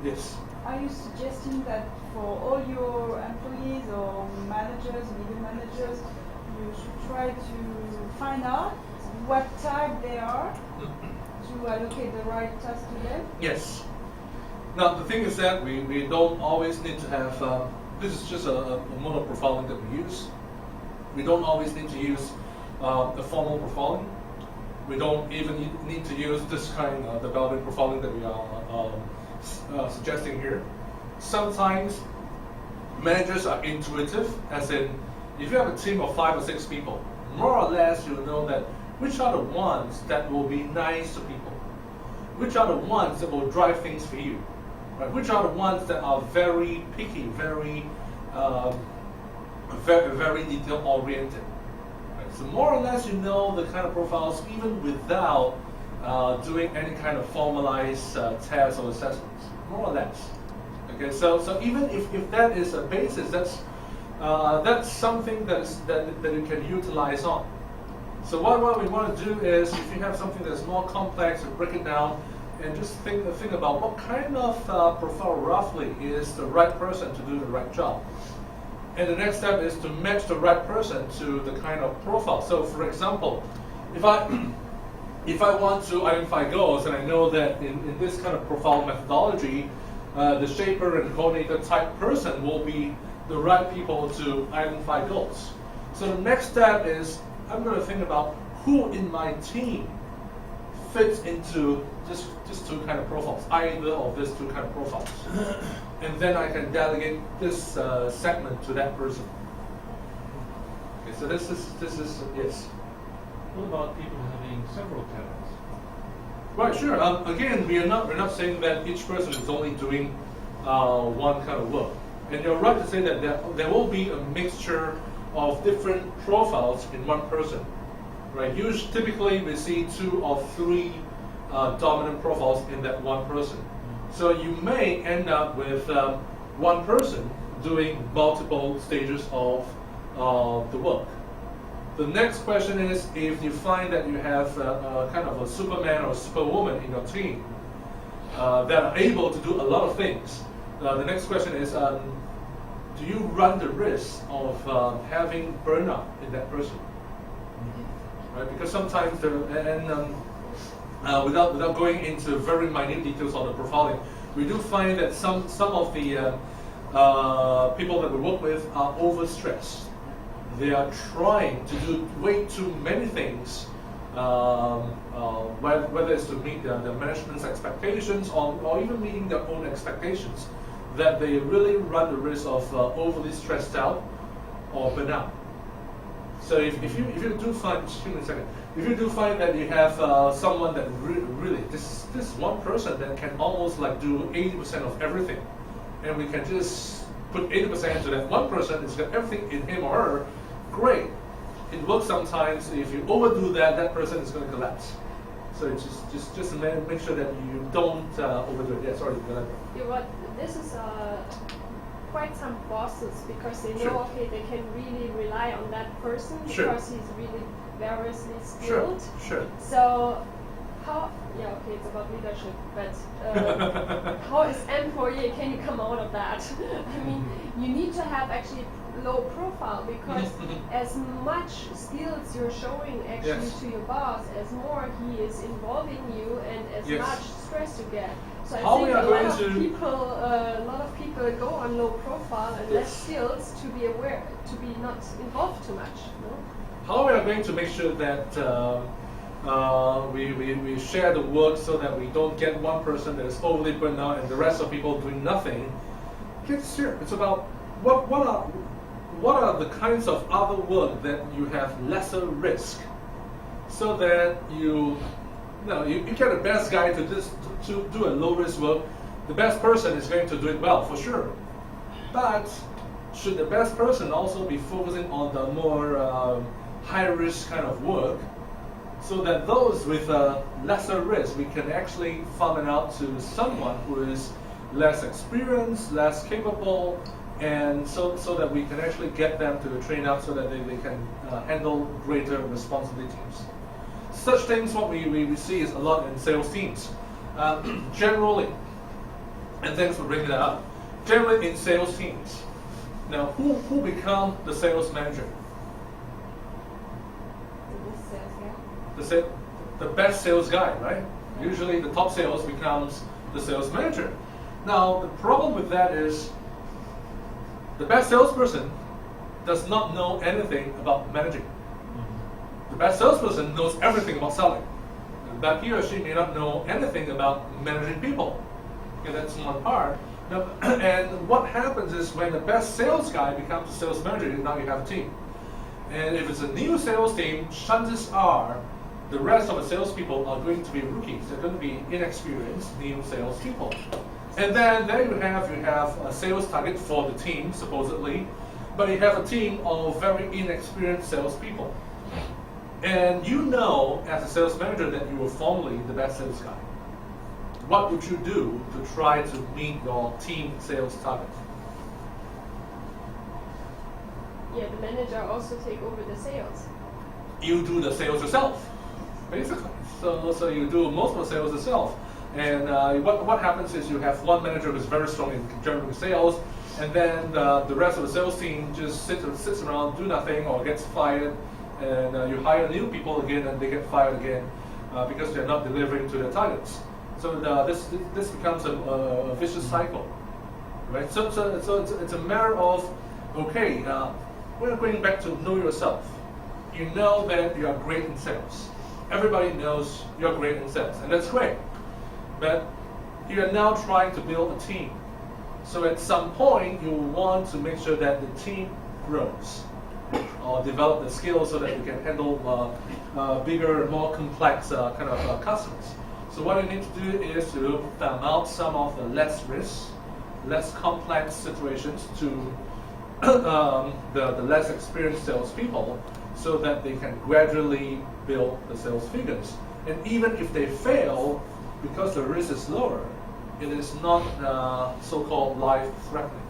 Yes? Are you suggesting that for all your employees or managers, middle managers, you should try to find out what type they are to allocate the right task to them. Yes. Now the thing is that we don't always need to have, this is just a mode of profiling that we use. We don't always need to use the formal profiling. We don't even need to use this kind of development profiling that we are suggesting here. Sometimes managers are intuitive, as in, if you have a team of 5 or 6 people, more or less you'll know that which are the ones that will be nice to people, which are the ones that will drive things for you, right? Which are the ones that are very picky, very detail oriented. Right? So more or less you know the kind of profiles even without doing any kind of formalized tests or assessments, more or less. Okay, so even if that is a basis, that's something that you can utilize on. So what we want to do is, if you have something that's more complex, you break it down and just think about what kind of profile roughly is the right person to do the right job. And the next step is to match the right person to the kind of profile. So for example, if I want to identify goals, and I know that in this kind of profile methodology, the shaper and coordinator type person will be the right people to identify goals. So the next step is I'm going to think about who in my team fits into just 2 kind of profiles, either of these 2 kind of profiles. And then I can delegate this segment to that person. Okay, so this is yes. What about people having several talents? Right, sure. Again, we're not saying that each person is only doing one kind of work. And you're right to say that there will be a mixture of different profiles in one person. Right? Typically, we see 2 or 3 dominant profiles in that one person. So you may end up with one person doing multiple stages of the work. The next question is, if you find that you have kind of a Superman or Superwoman in your team that are able to do a lot of things, the next question is, do you run the risk of having burnout in that person? Right? Because sometimes, without going into very minute details on the profiling, we do find that some of the people that we work with are overstressed. They are trying to do way too many things, whether it's to meet the management's expectations or even meeting their own expectations, that they really run the risk of overly stressed out or burnout. So if you do find, excuse me a second, if you do find that you have someone that really this one person that can almost like do 80% of everything, and we can just put 80% to that one person, it's got everything in him or her, great. It works sometimes. If you overdo that, that person is going to collapse. So just make sure that you don't overdo it. Yeah, sorry. Yeah, but this is quite some bosses, because they know, okay, they can really rely on that person because he's really variously skilled. Sure. So how? Yeah, okay, it's about leadership, but how as employee can you come out of that? I mean, you need to have actually low profile, because as much skills you're showing actually to your boss, as more he is involving you, and as much stress you get. So I think a lot of people go on low profile and less skills to be aware, to be not involved too much. No? How we are going to make sure that we share the work so that we don't get one person that is overly burned out and the rest of people doing nothing? It's about what are the kinds of other work that you have lesser risk, so that you get the best guy to do a low risk work. The best person is going to do it well for sure, but should the best person also be focusing on the more high risk kind of work, so that those with lesser risk, we can actually farm it out to someone who is less experienced, less capable, and so that we can actually get them to train up so that they can handle greater responsibilities. Such things, what we see is a lot in sales teams. Generally, and thanks for bringing that up, generally in sales teams. Now, who become the sales manager? the best sales guy, right? Usually the top sales becomes the sales manager. Now the problem with that is the best salesperson does not know anything about managing. The best salesperson knows everything about selling, but he or she may not know anything about managing people. Okay, that's one part. Now, and what happens is when the best sales guy becomes a sales manager, now you have a team. And if it's a new sales team, chances are the rest of the salespeople are going to be rookies. They're going to be inexperienced new salespeople. And then there you have a sales target for the team, supposedly, but you have a team of very inexperienced salespeople. And you know, as a sales manager, that you were formerly the best sales guy. What would you do to try to meet your team sales target? Yeah, the manager also take over the sales. You do the sales yourself, basically. So you do most of the sales yourself. And what happens is you have one manager who's very strong in generating sales, and then the rest of the sales team just sits around, do nothing, or gets fired. And you hire new people again, and they get fired again because they're not delivering to their targets. So this becomes a vicious cycle, right? So it's a matter of, okay, we're going back to know yourself. You know that you are great in sales. Everybody knows you're great in sales, and that's great. But you are now trying to build a team. So at some point, you want to make sure that the team grows, or develop the skills so that you can handle bigger, more complex kind of customers. So what you need to do is to farm out some of the less risk, less complex situations to the less experienced salespeople, so that they can gradually build the sales figures. And even if they fail, because the risk is lower, it is not so-called life-threatening.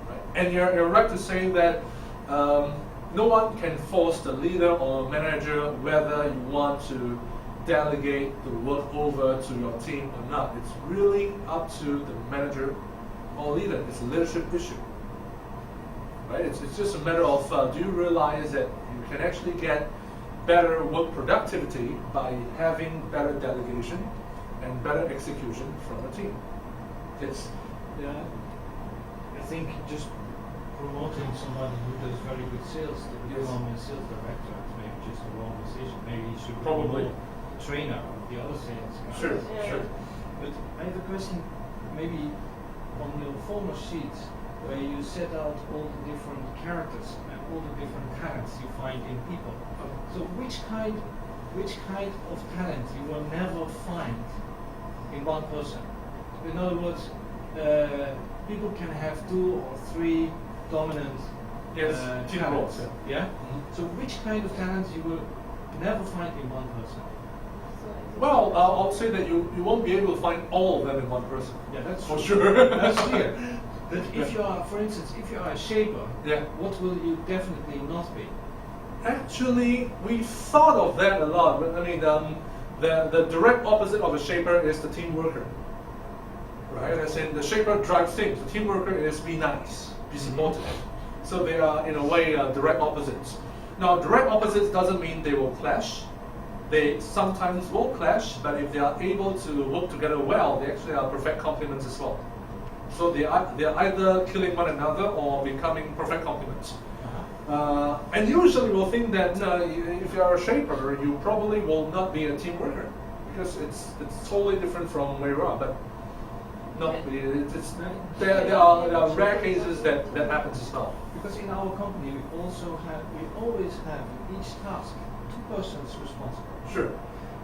Right? And you're right to say that no one can force the leader or manager whether you want to delegate the work over to your team or not. It's really up to the manager or leader. It's a leadership issue. Right? It's just a matter of do you realize that you can actually get better work productivity by having better delegation and better execution from a team. Yes. Yeah. I think just promoting somebody who does very good sales to become a sales director is maybe just a wrong decision. Maybe you should probably trainer of the other sales guys. Sure. But I have a question, maybe on your former sheets, where you set out all the different characters and all the different talents you find in people. So which kind of talent you will never find in one person? In other words, people can have 2 or 3 dominant talents. Yeah. Mm-hmm. So which kind of talents you will never find in one person? Well, I'll say that you won't be able to find all of them in one person. Yeah, that's for sure. That's clear. But if you are, for instance, if you are a shaper, what will you definitely not be? Actually, we thought of that a lot. I mean, the direct opposite of a shaper is the team worker. Right? As in, the shaper drives things. The team worker is be nice, be supportive. So they are, in a way, direct opposites. Now, direct opposites doesn't mean they will clash. They sometimes will clash, but if they are able to work together well, they actually are perfect complements as well. So they are either killing one another or becoming perfect complements. And usually we'll think that if you are a shaper, you probably will not be a team worker, because it's totally different from where you are. But no, there are rare cases that happens as well. Because in our company we always have in each task 2 persons responsible. Sure.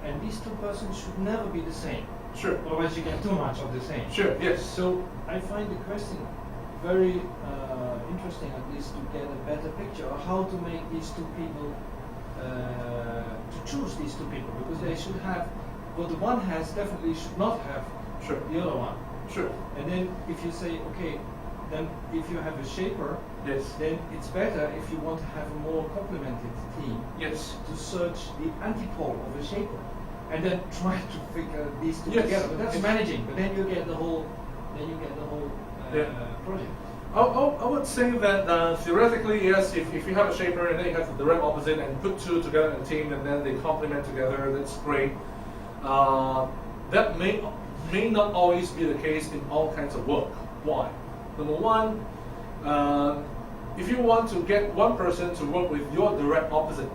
And these 2 persons should never be the same. Sure. Otherwise you get too much of the same. Sure, yes. So I find the question very interesting, at least to get a better picture of how to make these 2 people, to choose these 2 people, because they should have, what the one has definitely should not have the other one. Sure. And then if you say, okay, then if you have a shaper, then it's better if you want to have a more complemented team to search the antipole of a shaper. And then try to figure these 2 together. But that's managing. But then you get the whole project. I would say that theoretically, yes, if you have a shaper and then you have the direct opposite and put two together in a team and then they complement together, that's great. That may not always be the case in all kinds of work. Why? Number one, if you want to get one person to work with your direct opposite,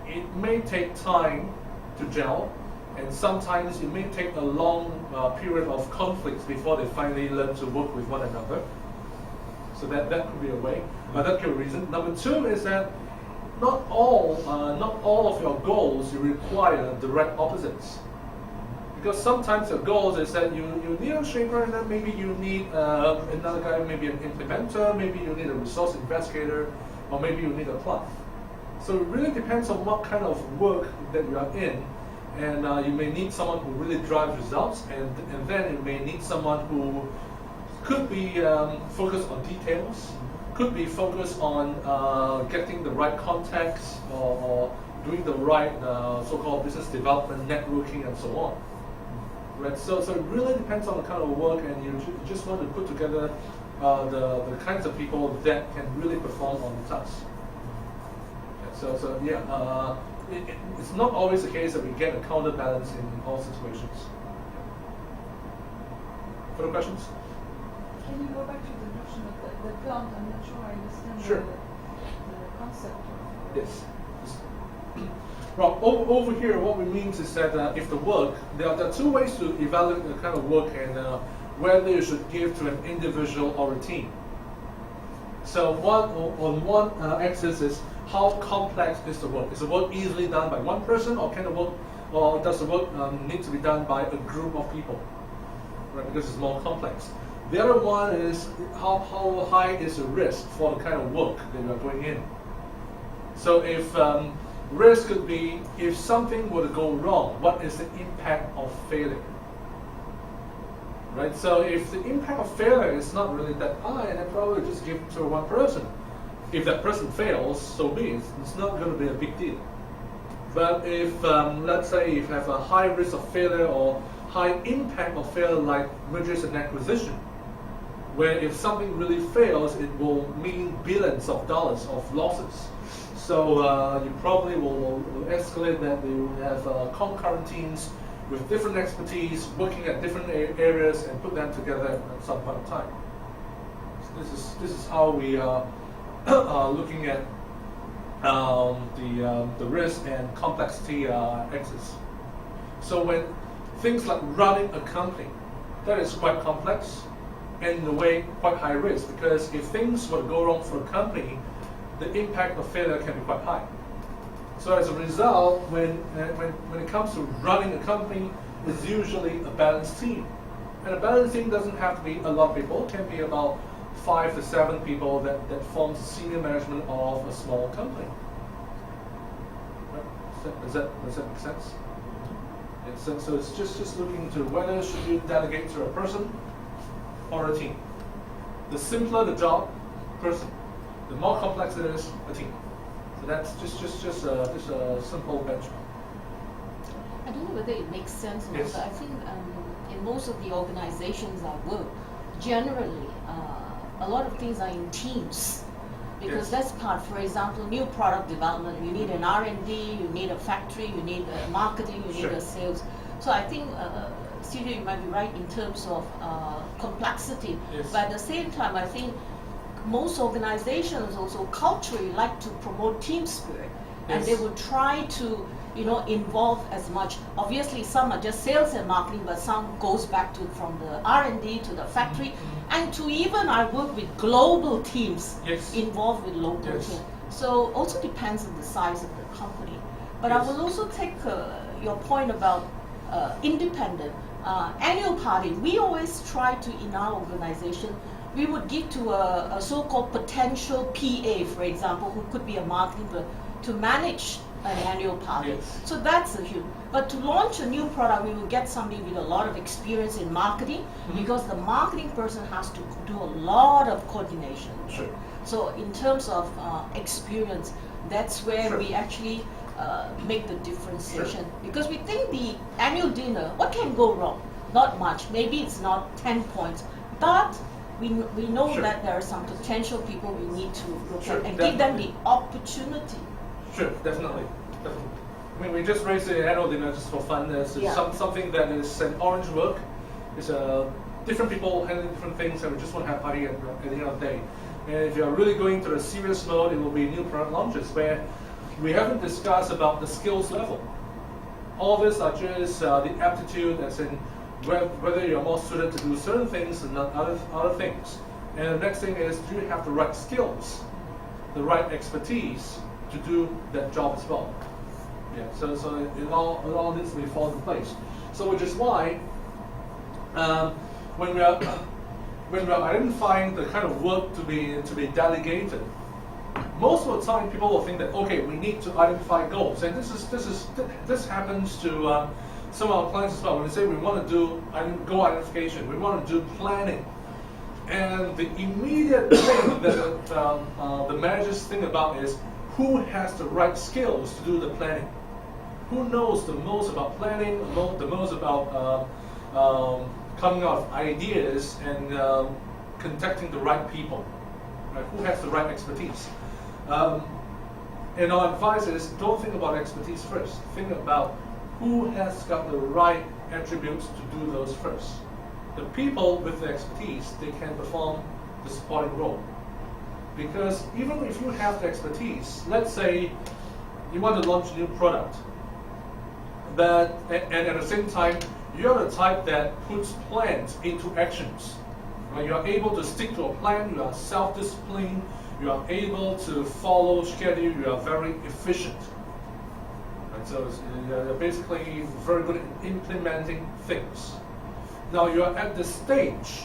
it may take time to gel, and sometimes it may take a long period of conflicts before they finally learn to work with one another. So that could be a way, that could be a reason. Number two is that not all of your goals you require direct opposites. Because sometimes your goals is that you need a shaper, and then maybe you need another guy, maybe an implementer, maybe you need a resource investigator, or maybe you need a cloth. So it really depends on what kind of work that you are in, and you may need someone who really drives results, and then you may need someone who could be focused on details, could be focused on getting the right contacts, or doing the right so-called business development, networking, and so on. Right, so it really depends on the kind of work, and you just want to put together the kinds of people that can really perform on the task. It's not always the case that we get a counterbalance in all situations. Further questions? Can you go back to the notion of the plant? I'm not sure I understand Sure. the concept of Yes. Well, over here, what we mean is that if the work, there are two ways to evaluate the kind of work and whether you should give to an individual or a team. So on one axis is how complex is the work? Is the work easily done by one person, or does the work need to be done by a group of people? Right, because it's more complex. The other one is how high is the risk for the kind of work that you are going in. So if risk could be, if something were to go wrong, what is the impact of failure? Right? So if the impact of failure is not really that high, then probably just give it to one person. If that person fails, so be it. It's not going to be a big deal. But if, let's say, if you have a high risk of failure or high impact of failure like mergers and acquisition, where if something really fails, it will mean billions of dollars of losses. So you probably will escalate that. You have concurrent teams with different expertise working at different areas and put them together at some point in time. So this is how we are looking at the risk and complexity axis. So when things like running a company, that is quite complex and in a way quite high risk, because if things were to go wrong for a company, the impact of failure can be quite high. So as a result, when it comes to running a company, it's usually a balanced team. And a balanced team doesn't have to be a lot of people. It can be about 5 to 7 people that forms the senior management of a small company. Right? Does that make sense? So it's just looking into whether should you delegate to a person or a team. The simpler the job, person. The more complex it is, a team. So that's just a simple benchmark. I don't know whether it makes sense or not, Yes. but I think in most of the organizations I work, generally, a lot of things are in teams. Because Yes. that's part, for example, new product development, you need an R&D, you need a factory, you need marketing, you need a sales. So I think, CJ, you might be right in terms of complexity. Yes. But at the same time, I think most organizations also culturally like to promote team spirit, and they would try to involve as much. Obviously some are just sales and marketing, but some goes back to from the R&D to the factory, and to even I work with global teams involved with local teams. So also depends on the size of the company. But I will also take your point about independent annual party. We always try to, in our organization, we would give to a so-called potential PA, for example, who could be a marketing person, to manage an annual party. So that's a huge. But to launch a new product, we will get somebody with a lot of experience in marketing, because the marketing person has to do a lot of coordination. Sure. So in terms of experience, that's where we actually make the differentiation. Because we think the annual dinner, what can go wrong? Not much. Maybe it's not 10 points, but we know Sure. that there are some potential people we need to look Sure, at and give them the definitely. opportunity. Sure, definitely. I mean, we just raised the annual dinner just for fun. It's something that is an orange work. It's different people handling different things, and we just want to have a party at the end of the day. And if you're really going to a serious mode, it will be new product launches where we haven't discussed about the skills level. All this are just the aptitude, as in whether you're more suited to do certain things and not other things. And the next thing is, do you have the right skills, the right expertise to do that job as well? Yeah. So it all needs to be falls in place. So which is why when we are identifying the kind of work to be delegated, most of the time people will think that, okay, we need to identify goals, and this happens to some of our clients as well. When we say we want to do goal identification, we want to do planning, and the immediate thing that the managers think about is who has the right skills to do the planning, who knows the most about planning, the most about coming up with ideas and contacting the right people, right? Who has the right expertise. And our advice is, don't think about expertise first. Think about who has got the right attributes to do those first. The people with the expertise, they can perform the supporting role. Because even if you have the expertise, let's say you want to launch a new product, and at the same time, you're the type that puts plans into actions. Right? You are able to stick to a plan, you are self-disciplined, you are able to follow schedule, you are very efficient. Right? So you're basically very good at implementing things. Now you're at the stage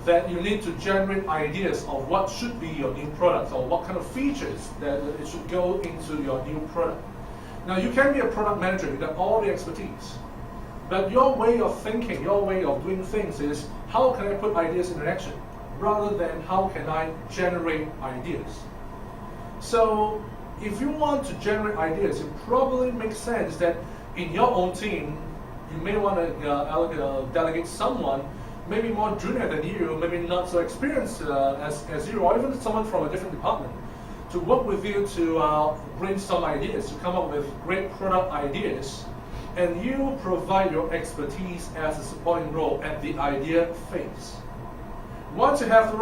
that you need to generate ideas of what should be your new product, or what kind of features that it should go into your new product. Now you can be a product manager, you got all the expertise. But your way of thinking, your way of doing things is, how can I put ideas into action, rather than how can I generate ideas. So if you want to generate ideas, it probably makes sense that in your own team, you may want to delegate someone maybe more junior than you, maybe not so experienced as you, or even someone from a different department, to work with you to brainstorm ideas, to come up with great product ideas, and you provide your expertise as a supporting role at the idea phase. Once you have the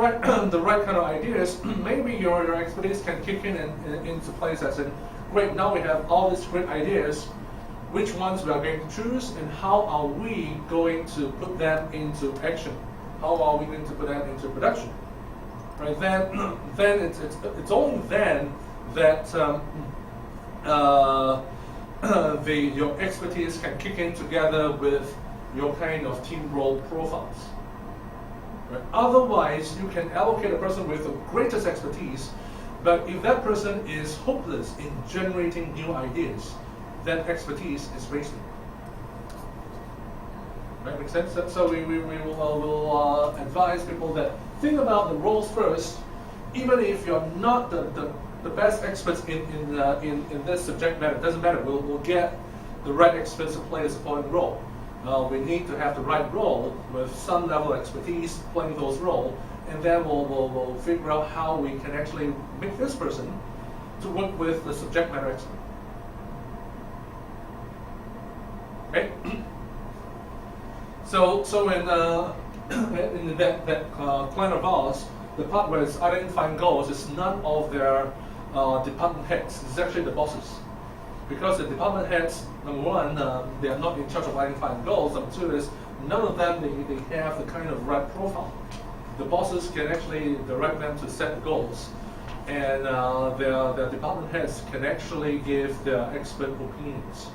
right kind of ideas, maybe your expertise can kick in and into place as in, great, now we have all these great ideas, which ones we are going to choose, and how are we going to put them into action? How are we going to put them into production? Right? Then it's only then that your expertise can kick in together with your kind of team role profiles. Right? Otherwise, you can allocate a person with the greatest expertise, but if that person is hopeless in generating new ideas, that expertise is wasted. Right? Make sense? So we will advise people that think about the roles first, even if you're not the best experts in this subject matter. It doesn't matter. We'll get the right experts to play a supporting role. We need to have the right role with some level of expertise playing those roles, and then we'll figure out how we can actually make this person to work with the subject matter expert. Okay. So in that plan of ours, the part where it's identifying goals is none of their department heads. It's actually the bosses, because the department heads, number one, they are not in charge of identifying goals. Number two is none of them they have the kind of right profile. The bosses can actually direct them to set goals, and their department heads can actually give their expert opinions.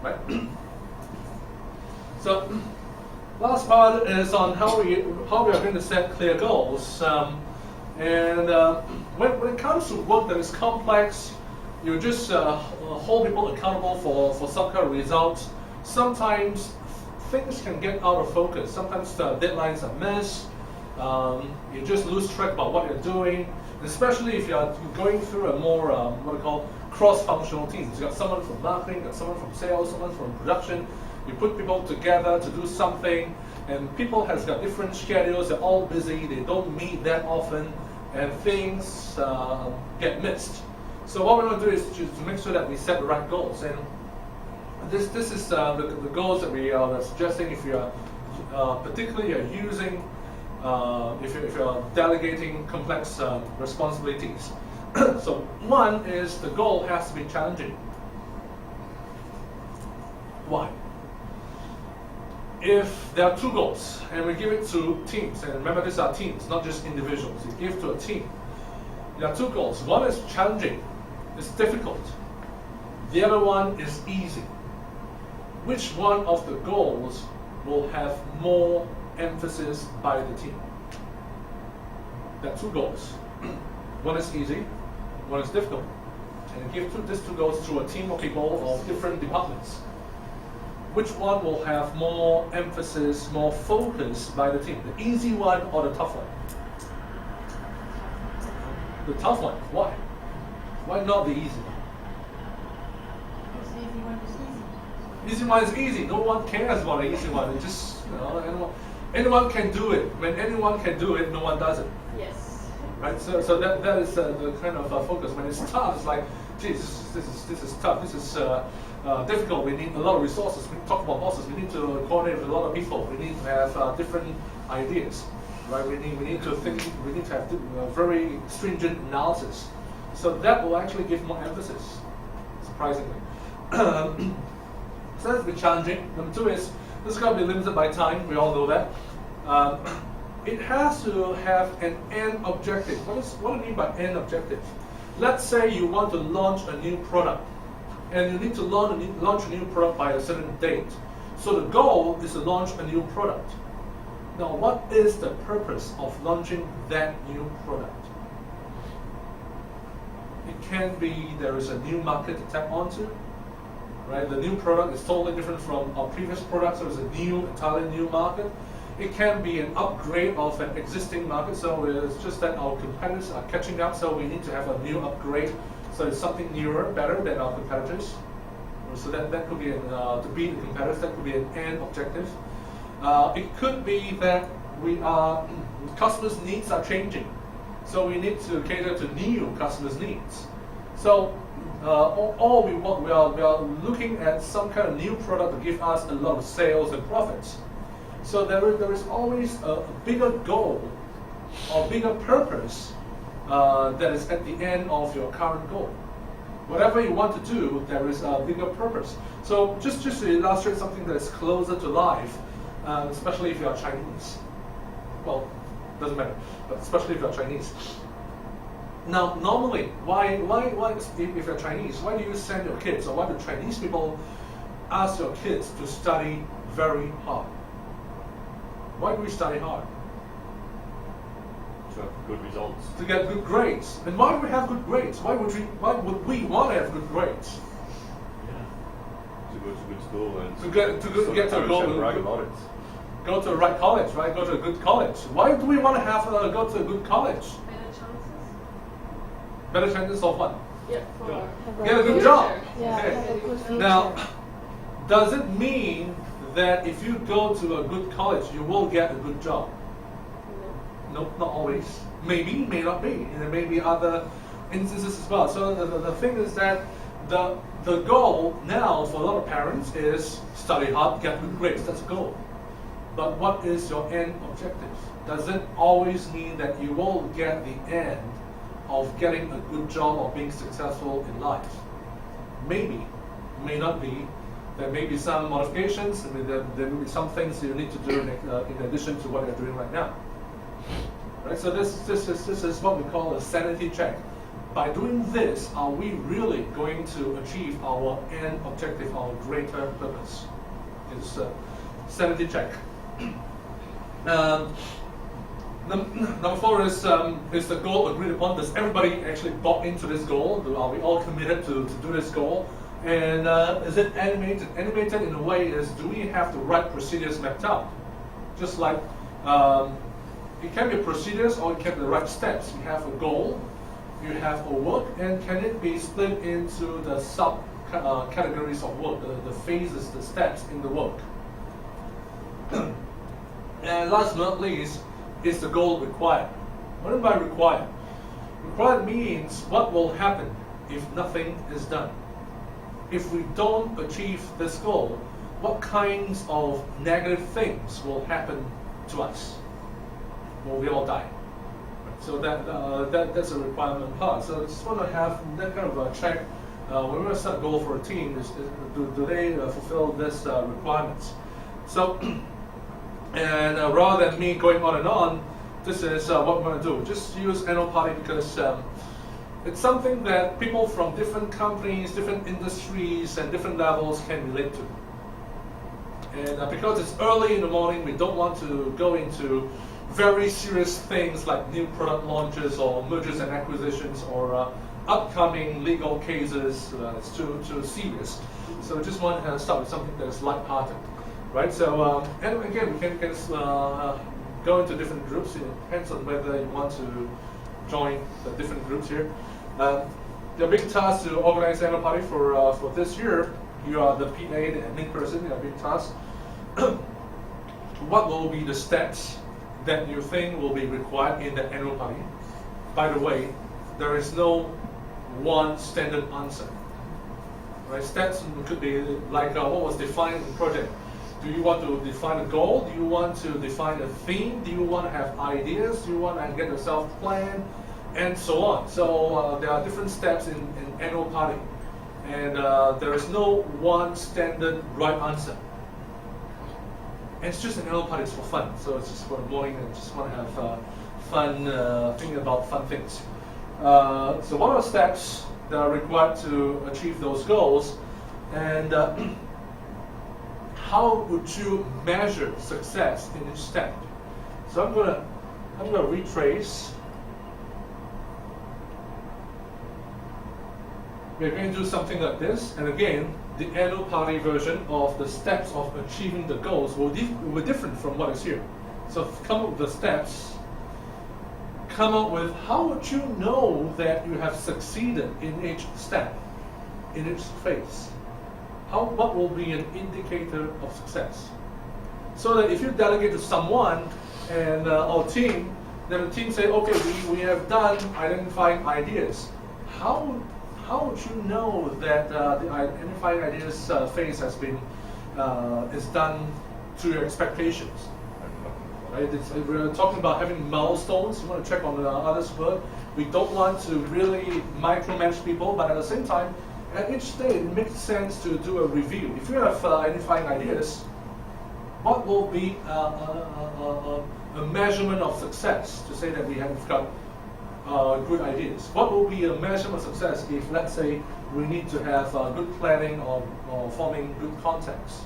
Right? So, last part is on how we are going to set clear goals. When it comes to work that is complex, you just hold people accountable for some kind of results. Sometimes things can get out of focus. Sometimes the deadlines are missed. You just lose track about what you're doing, especially if you're going through a more what we call cross-functional teams. You got someone from marketing, you got someone from sales, someone from production. You put people together to do something, and people has got different schedules, they're all busy, they don't meet that often, and things get missed. So what we want to do is to make sure that we set the right goals. And this is the goals that we are suggesting if you are particularly using, if you're delegating complex responsibilities. So one is the goal has to be challenging. Why? If there are two goals and we give it to teams, and remember these are teams, not just individuals, you give to a team. There are two goals. One is challenging, it's difficult. The other one is easy. Which one of the goals will have more emphasis by the team? There are two goals. One is easy, one is difficult. And you give these two goals to a team of people of different departments. Which one will have more emphasis, more focus by the team? The easy one or the tough one? The tough one. Why? Why not the easy one? Because the easy one is easy. Easy one is easy. No one cares about the easy one. It just, anyone can do it. When anyone can do it, no one does it. Yes. Right. So that is the kind of focus. When it's tough, it's like, geez, this is tough. This is difficult. We need a lot of resources. We talk about bosses. We need to coordinate with a lot of people. We need to have different ideas, right? We need to think. We need to have very stringent analysis. So that will actually give more emphasis, surprisingly. So that's been challenging. Number two is this is going to be limited by time. We all know that. It has to have an end objective. What do I mean by end objective? Let's say you want to launch a new product, and you need to launch a new product by a certain date. So the goal is to launch a new product. Now, what is the purpose of launching that new product? It can be there is a new market to tap onto, right? The new product is totally different from our previous product, so it's a entirely new market. It can be an upgrade of an existing market, so it's just that our competitors are catching up, so we need to have a new upgrade. So it's something newer, better than our competitors. So that could be to beat the competitors. That could be an end objective. It could be that customers' needs are changing, so we need to cater to new customers' needs. So all we are looking at some kind of new product to give us a lot of sales and profits. So there is always a bigger goal or bigger purpose that is at the end of your current goal. Whatever you want to do, there is a bigger purpose. So just to illustrate something that is closer to life, especially if you are Chinese. Well, doesn't matter, but especially if you are Chinese. Now, normally, why if you're Chinese, why do you send your kids, or why do Chinese people ask your kids to study very hard? Why do we study hard? To have good results. To get good grades. And why do we have good grades? Why would we want to have good grades? Yeah. To go to good school and to get to go brag about it. Go to the right college, right? Go to a good college. Why do we want to have go to a good college? Better chances. Better chances of what? Yeah, for Get a good job. Yeah, Okay. have a good future. Now, does it mean that if you go to a good college, you will get a good job? No, not always. Maybe, may not be. And there may be other instances as well. So the thing is that the goal now for a lot of parents is study hard, get good grades. That's the goal. But what is your end objective? Does it always mean that you will get the end of getting a good job or being successful in life? Maybe, may not be. There may be some modifications. I mean, there may be some things you need to do in addition to what you're doing right now. Right. So this is what we call a sanity check. By doing this, are we really going to achieve our end objective, our greater purpose? It's a sanity check. Number four is the goal agreed upon. Does everybody actually bought into this goal? Are we all committed to do this goal? And is it animated? Animated in a way is, do we have the right procedures mapped out? Just like it can be procedures or it can be the right steps. You have a goal, you have a work, and can it be split into the sub categories of work, the phases, the steps in the work? And last but not least, is the goal required? What do I mean by required? Required means what will happen if nothing is done. If we don't achieve this goal, what kinds of negative things will happen to us? Will we all die? So that's a requirement part. So I just want to have that kind of a check. When we're going to set a goal for a team, do they fulfill this requirements? So, and rather than me going on, this is what we're going to do. Just use annual party because it's something that people from different companies, different industries, and different levels can relate to. And because it's early in the morning, we don't want to go into very serious things like new product launches or mergers and acquisitions or upcoming legal cases. It's too serious. So we just want to start with something that is light-hearted, right? So and again, we can go into different groups. It depends on whether you want to join the different groups here. The big task to organize annual party for this year. You are the PA, the admin person. Your big task. What will be the steps that you think will be required in the annual party? By the way, there is no one standard answer. Right? Steps could be like what was defined in the project. Do you want to define a goal? Do you want to define a theme? Do you want to have ideas? Do you want to get yourself planned? And so on. So there are different steps in annual party. And there is no one standard right answer. And it's just an annual party, it's for fun. So it's just for the morning and just want to have fun, thinking about fun things. So what are the steps that are required to achieve those goals? And how would you measure success in each step? So I'm gonna retrace. We're going to do something like this, and again, the annual party version of the steps of achieving the goals will be different from what is here. So come up with the steps. Come up with how would you know that you have succeeded in each step, in each phase. What will be an indicator of success? So that if you delegate to someone and our team, then the team say, okay, we have done identifying ideas. How would you know that the identifying ideas phase has been is done to your expectations? Right? We're talking about having milestones. You want to check on the others' work. We don't want to really micromanage people, but at the same time, at each stage, it makes sense to do a review. If you have identifying ideas, what will be a measurement of success to say that we have got good ideas? What will be a measurement of success if, let's say, we need to have good planning or forming good contacts?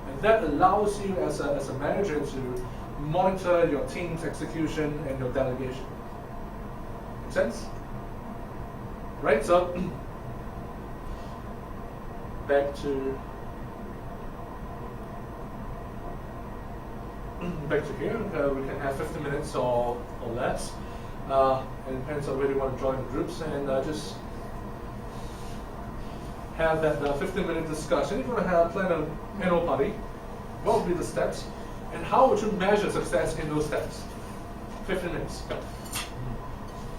And that allows you as a manager to monitor your team's execution and your delegation. Make sense? Right, so back to here. We can have 50 minutes or less. It depends on whether you want to join the groups and just have that 15-minute discussion. If you want to plan an annual party, what would be the steps? And how would you measure success in those steps? 15 minutes. Go.